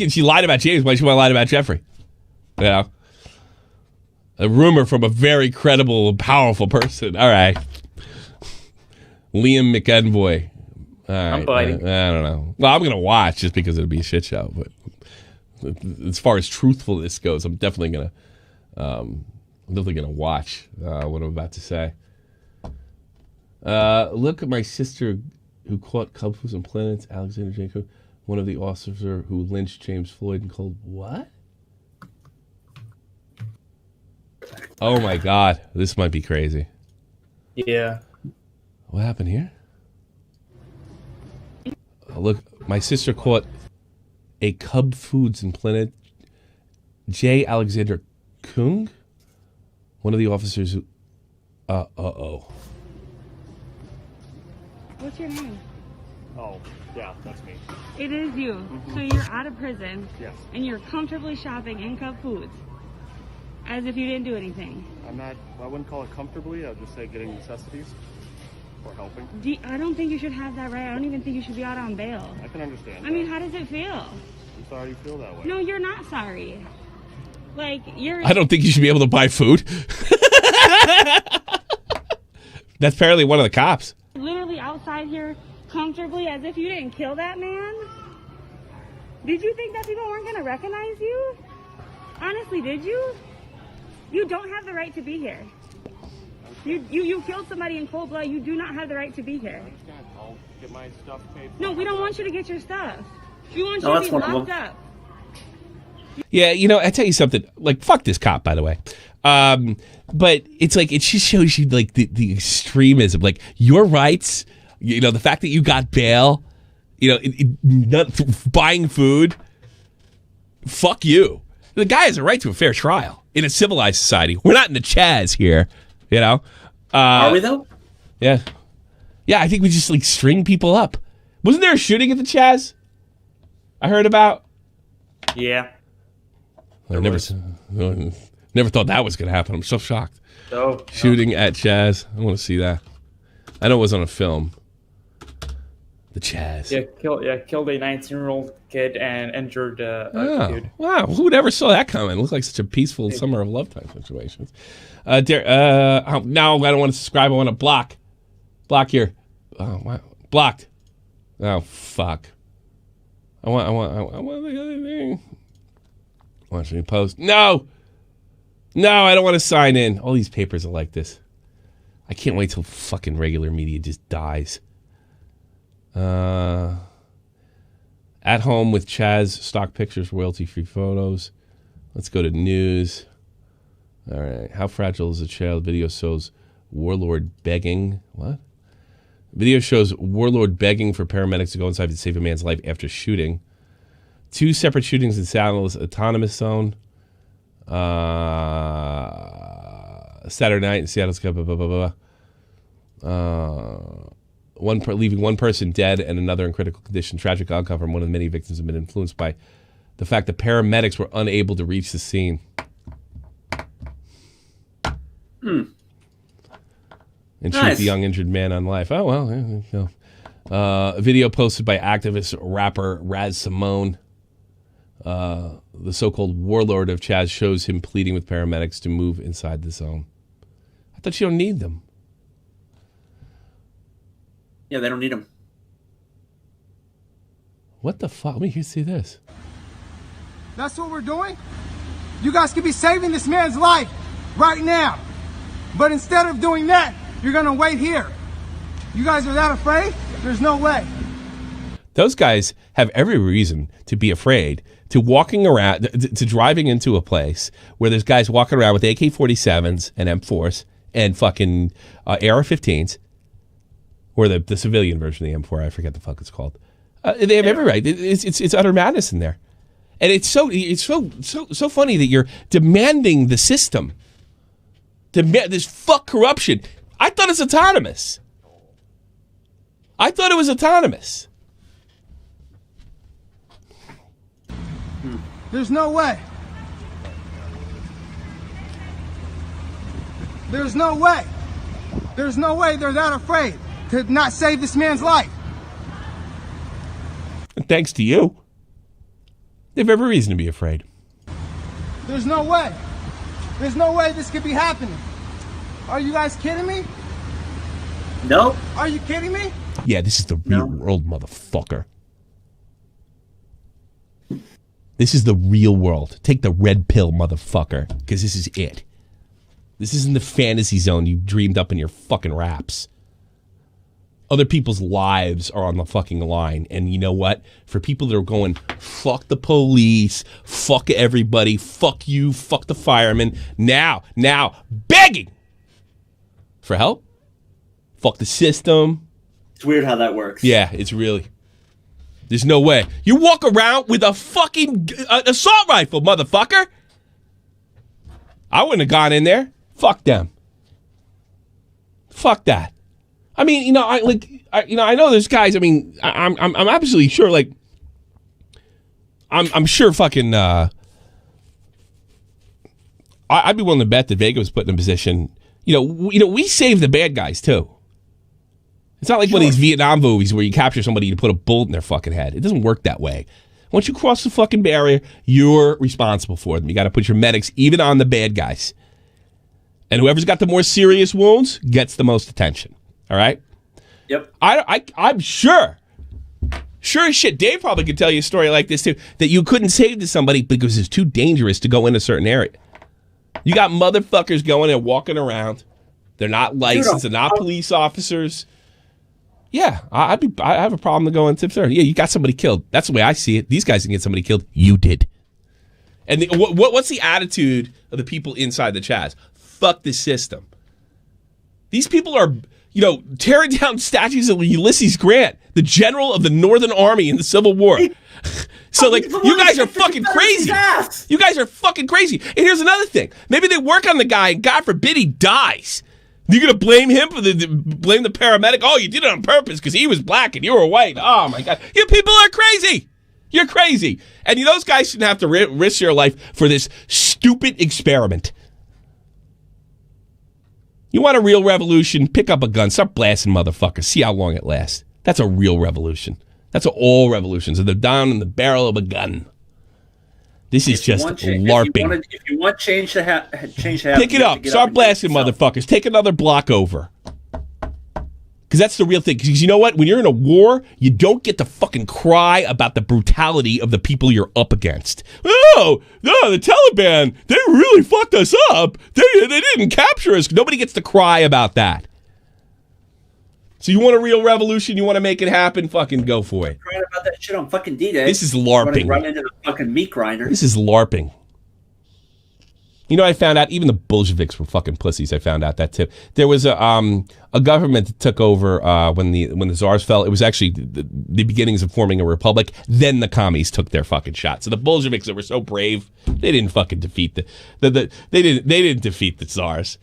She lied about James. Why she want to lie about Jeffrey? You know? A rumor from a very credible and powerful person. All right. Liam McEnvoy. All right. I'm biting. I don't know. Well, I'm going to watch just because it'll be a shit show. But as far as truthfulness goes, I'm definitely going to watch what I'm about to say. Look at my sister who caught Cub Foods and Planets, Alexander Jacob, one of the officers who lynched James Floyd in cold. What? Oh my God. This might be crazy. Yeah. What happened here? Oh, look, my sister caught a Cub Foods and Planet J. Alexander Kung, one of the officers who. Uh-oh. What's your name? Oh, yeah, that's me. It is you. Mm-hmm. So you're out of prison. Yes. And you're comfortably shopping in Cub Foods. As if you didn't do anything. I wouldn't call it comfortably. I would just say getting necessities or helping. I don't think you should have that right. I don't even think you should be out on bail. I can understand I mean, how does it feel? I'm sorry you feel that way. No, you're not sorry. Like, you're... I don't think you should be able to buy food. That's apparently one of the cops. Literally outside here comfortably as if you didn't kill that man? Did you think that people weren't going to recognize you? Honestly, did you? You don't have the right to be here. You killed somebody in cold blood. You do not have the right to be here. I'll get my stuff paid for. No, we don't want you to get your stuff. She wants No, you that's to be one of locked them. up. Yeah, I tell you something. Like, fuck this cop, by the way. But it's like, it just shows you, like, the extremism. Like, your rights, the fact that you got bail, not buying food, fuck you. The guy has a right to a fair trial in a civilized society. We're not in the Chaz here, Are we, though? Yeah. Yeah, I think we just, like, string people up. Wasn't there a shooting at the Chaz? I heard about. Yeah. I never thought that was going to happen. I'm so shocked. Oh, Shooting at Chaz. I want to see that. I know it was on a film. The Chaz. Yeah, killed a 19-year-old kid and injured a dude. Wow, who ever saw that coming? It looked like such a peaceful summer of love type situations. Now I don't want to subscribe. I want to block. Block here. Oh, wow. Blocked. Oh, fuck. I want the other thing. Watch me post. No, I don't want to sign in. All these papers are like this. I can't wait till fucking regular media just dies. At home with Chaz, stock pictures, royalty-free photos. Let's go to news. All right. How fragile is a child? Video shows warlord begging. What? Video shows warlord begging for paramedics to go inside to save a man's life after shooting. 2 separate shootings in Seattle's autonomous zone. Saturday night in Seattle's leaving one person dead and another in critical condition. Tragic outcome from one of the many victims have been influenced by the fact that paramedics were unable to reach the scene. And shoot the young injured man on life. Oh, well. A video posted by activist rapper Raz Simone. The so-called warlord of Chaz shows him pleading with paramedics to move inside the zone. I thought you don't need them. Yeah, they don't need them. What the fuck? Let me see this. That's what we're doing? You guys could be saving this man's life right now. But instead of doing that, you're going to wait here. You guys are that afraid? There's no way. Those guys have every reason to be afraid to walking around, to driving into a place where there's guys walking around with AK-47s and M4s and fucking AR-15s, or the civilian version of the M4, I forget the fuck it's called. They have every right. It's utter madness in there, and it's so funny that you're demanding the system, this fuck corruption. I thought it's autonomous. I thought it was autonomous. There's no way. There's no way. There's no way they're that afraid to not save this man's life. And thanks to you, they have every reason to be afraid. There's no way. There's no way this could be happening. Are you guys kidding me? No. Are you kidding me? Yeah, this is the real world, motherfucker. This is the real world. Take the red pill, motherfucker, because this is it. This isn't the fantasy zone you dreamed up in your fucking raps. Other people's lives are on the fucking line. And you know what? For people that are going, fuck the police, fuck everybody, fuck you, fuck the firemen, now, begging for help, fuck the system. It's weird how that works. Yeah, it's really. There's no way. You walk around with a fucking assault rifle, motherfucker. I wouldn't have gone in there. Fuck them. Fuck that. I mean, I know there's guys. I mean, I'm absolutely sure. Like, I'm sure fucking. I'd be willing to bet that Vega was put in a position. We save the bad guys too. It's not like one of these Vietnam movies where you capture somebody and put a bullet in their fucking head. It doesn't work that way. Once you cross the fucking barrier, you're responsible for them. You got to put your medics even on the bad guys. And whoever's got the more serious wounds gets the most attention. All right? Yep. I'm sure as shit, Dave probably could tell you a story like this too, that you couldn't save to somebody because it's too dangerous to go in a certain area. You got motherfuckers going and walking around. They're not licensed. They're not police officers. Yeah, I have a problem to go and tip there. Yeah, you got somebody killed. That's the way I see it. These guys can get somebody killed. You did. And what's the attitude of the people inside the Chaz? Fuck the system. These people are, tearing down statues of Ulysses Grant, the general of the Northern Army in the Civil War. So, you guys are fucking crazy. You guys are fucking crazy. And here's another thing. Maybe they work on the guy, and God forbid he dies. You're going to blame him for blame the paramedic? Oh, you did it on purpose because he was black and you were white. Oh, my God. You people are crazy. You're crazy. And those guys shouldn't have to risk your life for this stupid experiment. You want a real revolution? Pick up a gun. Start blasting motherfuckers. See how long it lasts. That's a real revolution. That's what all revolutions are. They're down in the barrel of a gun. This is just LARPing. If you want change to happen, pick it up. Start blasting motherfuckers. Take another block over. Because that's the real thing. Because you know what? When you're in a war, you don't get to fucking cry about the brutality of the people you're up against. Oh, no, the Taliban, they really fucked us up. They didn't capture us. Nobody gets to cry about that. So you want a real revolution? You want to make it happen? Fucking go for it. Crying about that shit on fucking D-Day. This is LARPing. Run into the fucking meat grinder. This is LARPing. I found out even the Bolsheviks were fucking pussies. I found out that too. There was a government that took over when the Tsars fell. It was actually the beginnings of forming a republic. Then the commies took their fucking shot. So the Bolsheviks that were so brave, they didn't fucking defeat they didn't defeat the Tsars.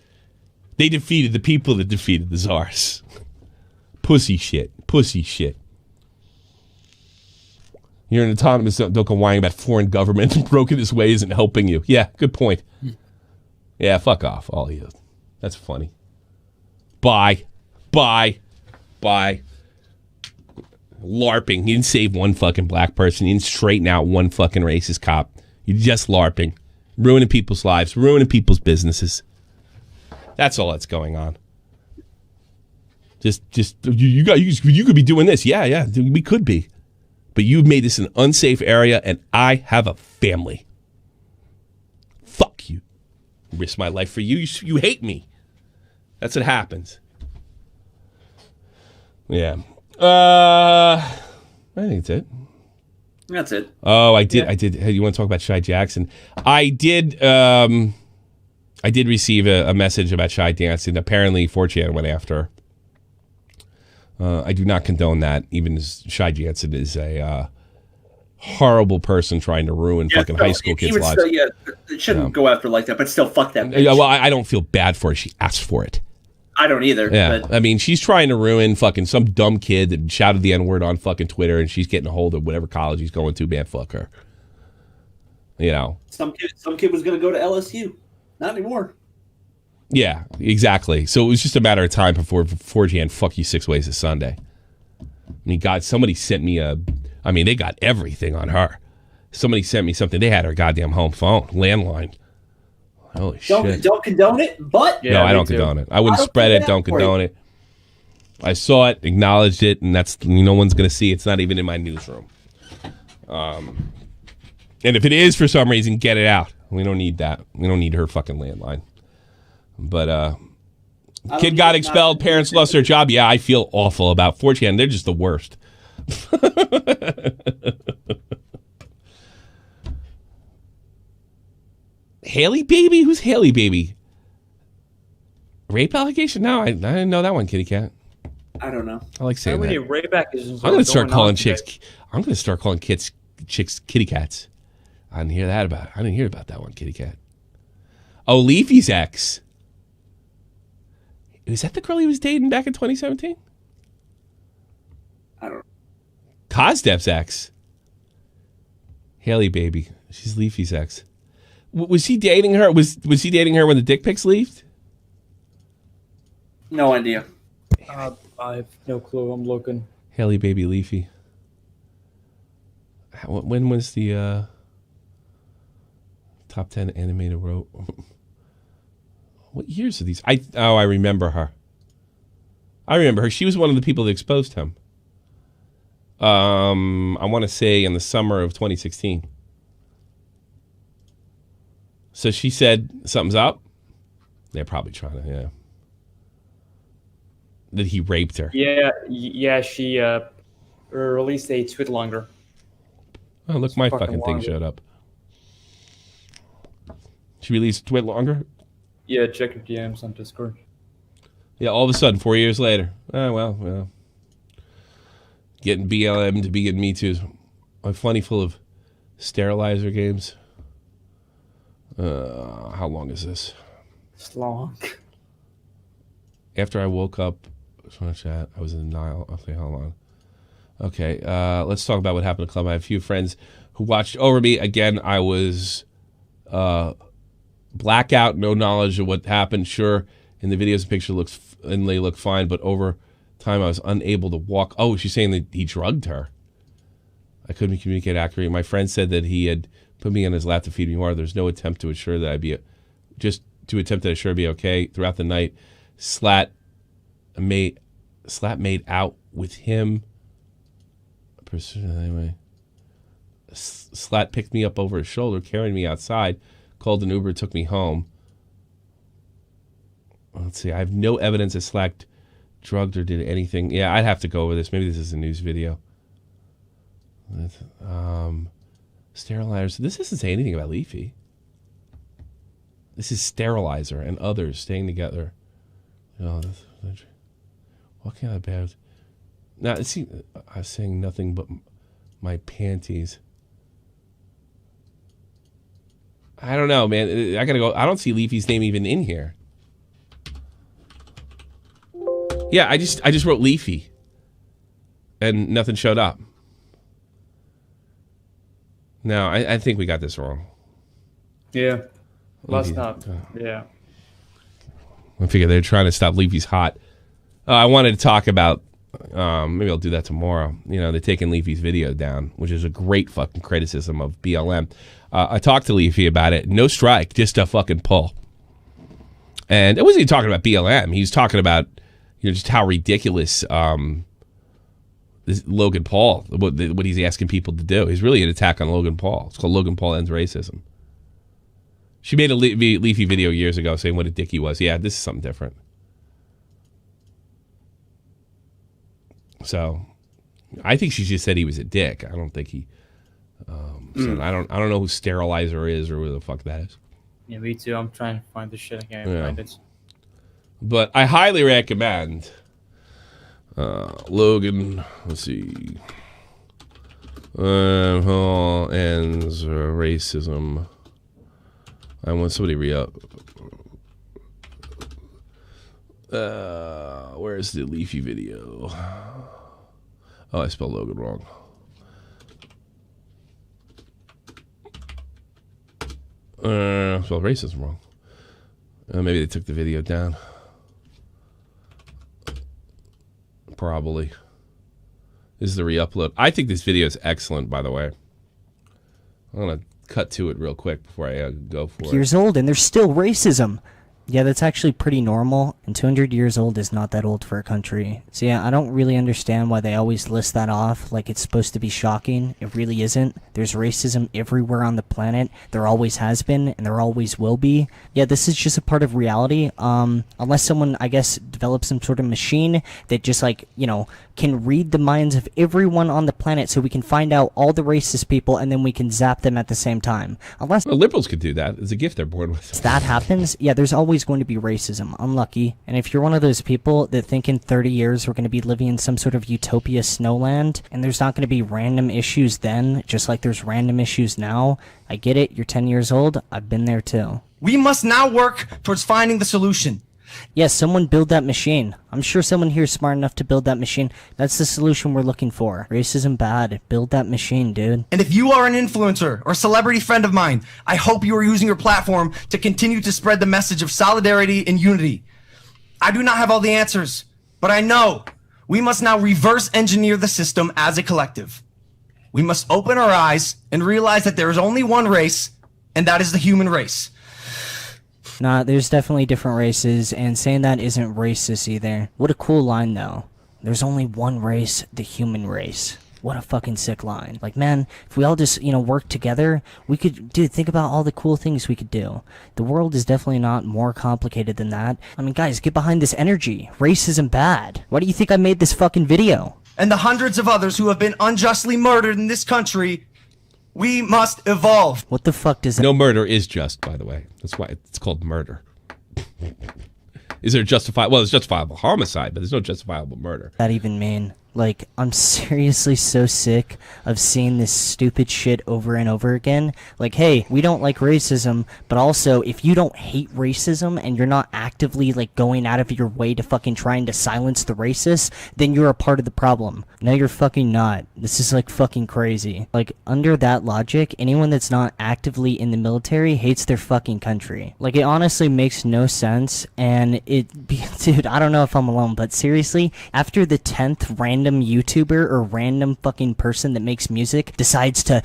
They defeated the people that defeated the Tsars. Pussy shit. You're an autonomous, don't go whining about foreign government and broken his ways and helping you. Yeah, good point. Yeah, fuck off, all of you. That's funny. Bye. LARPing. You didn't save one fucking black person. You didn't straighten out one fucking racist cop. You're just LARPing. Ruining people's lives. Ruining people's businesses. That's all that's going on. Just you could be doing this. Yeah, we could be. But you've made this an unsafe area, and I have a family. Fuck you. Risk my life for you. You hate me. That's what happens. Yeah. I think that's it. That's it. Oh, I did. Hey, you want to talk about Shy Jackson? I did receive a message about Shy dancing. Apparently, 4chan went after her. I do not condone that, even as Shy Jansen is a horrible person trying to ruin fucking high school kids' lives. It shouldn't go after like that, but still, fuck that bitch. Yeah, well, I don't feel bad for her. She asked for it. I don't either. Yeah, but... I mean, she's trying to ruin fucking some dumb kid that shouted the N-word on fucking Twitter, and she's getting a hold of whatever college he's going to. Man, fuck her. Some kid was going to go to LSU. Not anymore. Yeah, exactly. So it was just a matter of time before 4chan fuck you 6 ways to Sunday. I mean, God, somebody sent me they got everything on her. Somebody sent me something. They had her goddamn home phone, landline. Holy shit. Don't condone it, but... Yeah, no, I don't condone it. I wouldn't spread it, don't condone it. I saw it, acknowledged it, and that's, no one's going to see it. It's not even in my newsroom. And if it is for some reason, get it out. We don't need that. We don't need her fucking landline. But kid got expelled, parents lost their job. Yeah, I feel awful about 4chan. They're just the worst. Haley Baby? Who's Haley Baby? Rape allegation? No, I didn't know that one, kitty cat. I don't know. I like saying that. Rape accusations. I'm going to start calling chicks. I'm going to start calling chicks kitty cats. I didn't hear about that one, kitty cat. Oh, Leafy's ex. Was that the girl he was dating back in 2017? I don't know. Kozdev's ex. Haley Baby. She's Leafy's ex. Was he dating her? Was he dating her when the dick pics leaked? No idea. I have no clue. I'm looking. Haley Baby Leafy. When was the top 10 animated row? What years are these? I remember her. She was one of the people that exposed him. I want to say in the summer of 2016. So she said something's up. They're probably trying to, that he raped her. Yeah, she released a tweet longer. Oh, look, my fucking thing showed up. She released a tweet longer? Yeah, check your DMs on Discord. Yeah, all of a sudden, 4 years later. Oh, well. Getting BLM to be getting Me Too's. My funny full of sterilizer games. How long is this? It's long. After I woke up, I was in denial. Okay, hold on. Okay, let's talk about what happened to Club. I have a few friends who watched over me. Again, I was blackout, no knowledge of what happened. Sure, in the videos and picture they look fine, but over time I was unable to walk. Oh, she's saying that he drugged her. I couldn't communicate accurately. My friend said that he had put me on his lap to feed me water. There's no attempt to assure that I'd be okay. Throughout the night, Slat made out with him. Anyway, Slat picked me up over his shoulder, carried me outside, called an Uber, took me home. Let's see. I have no evidence that Slat drugged or did anything. Yeah, I'd have to go over this. Maybe this is a news video. Sterilizers. This doesn't say anything about Leafy. This is Sterilizer and others staying together. What can I about? Now, see, I'm saying nothing but my panties. I don't know, man. I gotta go. I don't see Leafy's name even in here. Yeah, I just wrote Leafy, and nothing showed up. No, I think we got this wrong. Yeah. Must not. Yeah. I figure they're trying to stop Leafy's hot. I wanted to talk about, maybe I'll do that tomorrow. You know, they're taking Leafy's video down, which is a great fucking criticism of BLM. I talked to Leafy about it. No strike, just a fucking pull. And it wasn't even talking about BLM. He was talking about, just how ridiculous this Logan Paul, what he's asking people to do. He's really an attack on Logan Paul. It's called Logan Paul Ends Racism. She made a Leafy video years ago saying what a dick he was. Yeah, this is something different. So, I think she just said he was a dick. I don't think he said, I don't know who Sterilizer is or who the fuck that is. Yeah, me too. I'm trying to find this shit. I can't find it. But I highly recommend Logan. Let's see. Paul Ends Racism. I want somebody re-up. Where's the Leafy video? Oh, I spelled Logan wrong. I spelled racism wrong. Maybe they took the video down. Probably. This is the re-upload. I think this video is excellent, by the way. I'm going to cut to it real quick before I go for it. Years old, and there's still racism. Yeah, that's actually pretty normal, and 200 years old is not that old for a country. So yeah, I don't really understand why they always list that off like it's supposed to be shocking. It really isn't. There's racism everywhere on the planet. There always has been, and there always will be. Yeah, this is just a part of reality. Unless someone, I guess, develops some sort of machine that just, like, can read the minds of everyone on the planet so we can find out all the racist people and then we can zap them at the same time. Unless liberals could do that. It's a gift they're born with. That happens, yeah, there's always going to be racism. Unlucky. And if you're one of those people that think in 30 years we're going to be living in some sort of utopia snowland and there's not going to be random issues then, just like there's random issues now, I get it. You're 10 years old. I've been there too. We must now work towards finding the solution. Yes, someone build that machine. I'm sure someone here is smart enough to build that machine. That's the solution we're looking for. Racism bad. Build that machine, dude. And if you are an influencer or celebrity friend of mine, I hope you are using your platform to continue to spread the message of solidarity and unity. I do not have all the answers, but I know we must now reverse engineer the system as a collective. We must open our eyes and realize that there is only one race, and that is the human race. Nah, there's definitely different races, and saying that isn't racist either. What a cool line, though. There's only one race, the human race. What a fucking sick line. Like, man, if we all just, work together, we could, dude, think about all the cool things we could do. The world is definitely not more complicated than that. I mean, guys, get behind this energy. Racism bad. Why do you think I made this fucking video? And the hundreds of others who have been unjustly murdered in this country, we must evolve. What the fuck does that... No murder is just, by the way. That's why it's called murder. Is there justifiable... Well, there's justifiable homicide, but there's no justifiable murder. That even mean? Like, I'm seriously so sick of seeing this stupid shit over and over again. Like, hey, we don't like racism, but also, if you don't hate racism and you're not actively, like, going out of your way to fucking trying to silence the racists, then you're a part of the problem. No, you're fucking not. This is, like, fucking crazy. Like, under that logic, anyone that's not actively in the military hates their fucking country. Like, it honestly makes no sense, and dude, I don't know if I'm alone, but seriously, after the 10th random YouTuber or random fucking person that makes music decides to,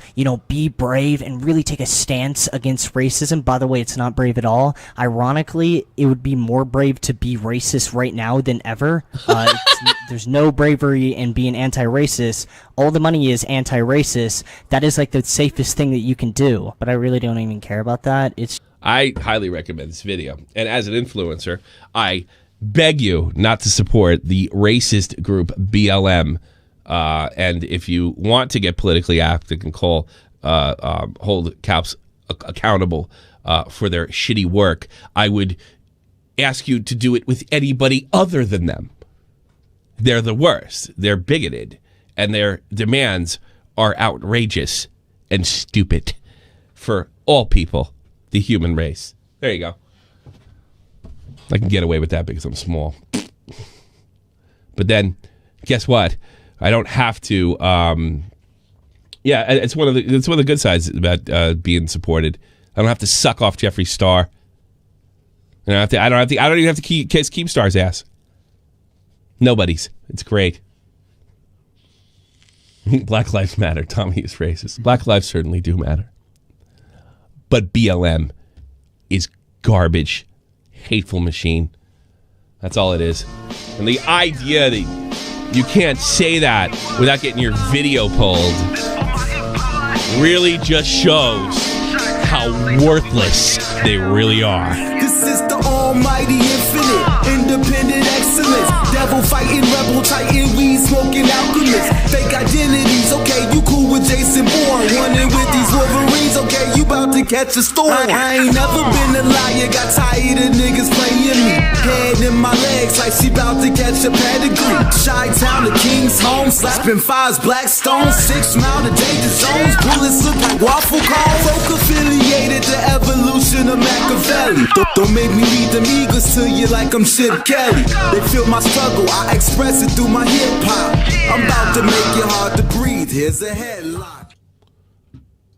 be brave and really take a stance against racism. By the way, it's not brave at all. Ironically, it would be more brave to be racist right now than ever. There's no bravery in being anti-racist. All the money is anti-racist. That is like the safest thing that you can do. But I really don't even care about that. I highly recommend this video. And as an influencer, I beg you not to support the racist group BLM. And if you want to get politically active and hold cops accountable for their shitty work, I would ask you to do it with anybody other than them. They're the worst. They're bigoted. And their demands are outrageous and stupid for all people, the human race. There you go. I can get away with that because I'm small. But then, guess what? I don't have to. It's one of the good sides about being supported. I don't have to suck off Jeffree Star. And I don't even have to kiss Keemstar's ass. Nobody's. It's great. Black lives matter. Tommy is racist. Black lives certainly do matter. But BLM is garbage. Hateful machine. That's all it is. And the idea that you can't say that without getting your video pulled really just shows how worthless they really are. This is the almighty infinite, independent excellence, devil fighting, rebel titan, weed smoking alchemist, fake identities, okay, you cool with Jason Bourne, running with these Wolverines, okay, you about to catch a storm. I ain't never been a liar, got tired of niggas playing me, head in my legs like she about to catch a pedigree, Chi-Town to King's home, slapping fives, black stones, 6 mile to danger zones, bullets look like waffle cones, folk affiliated to evolution of Machiavelli, don't make me read them eagles to you like I'm Chip Kelly. They feel my struggle, I express it through my hip hop. I'm about to make it hard to breathe. Here's a headline.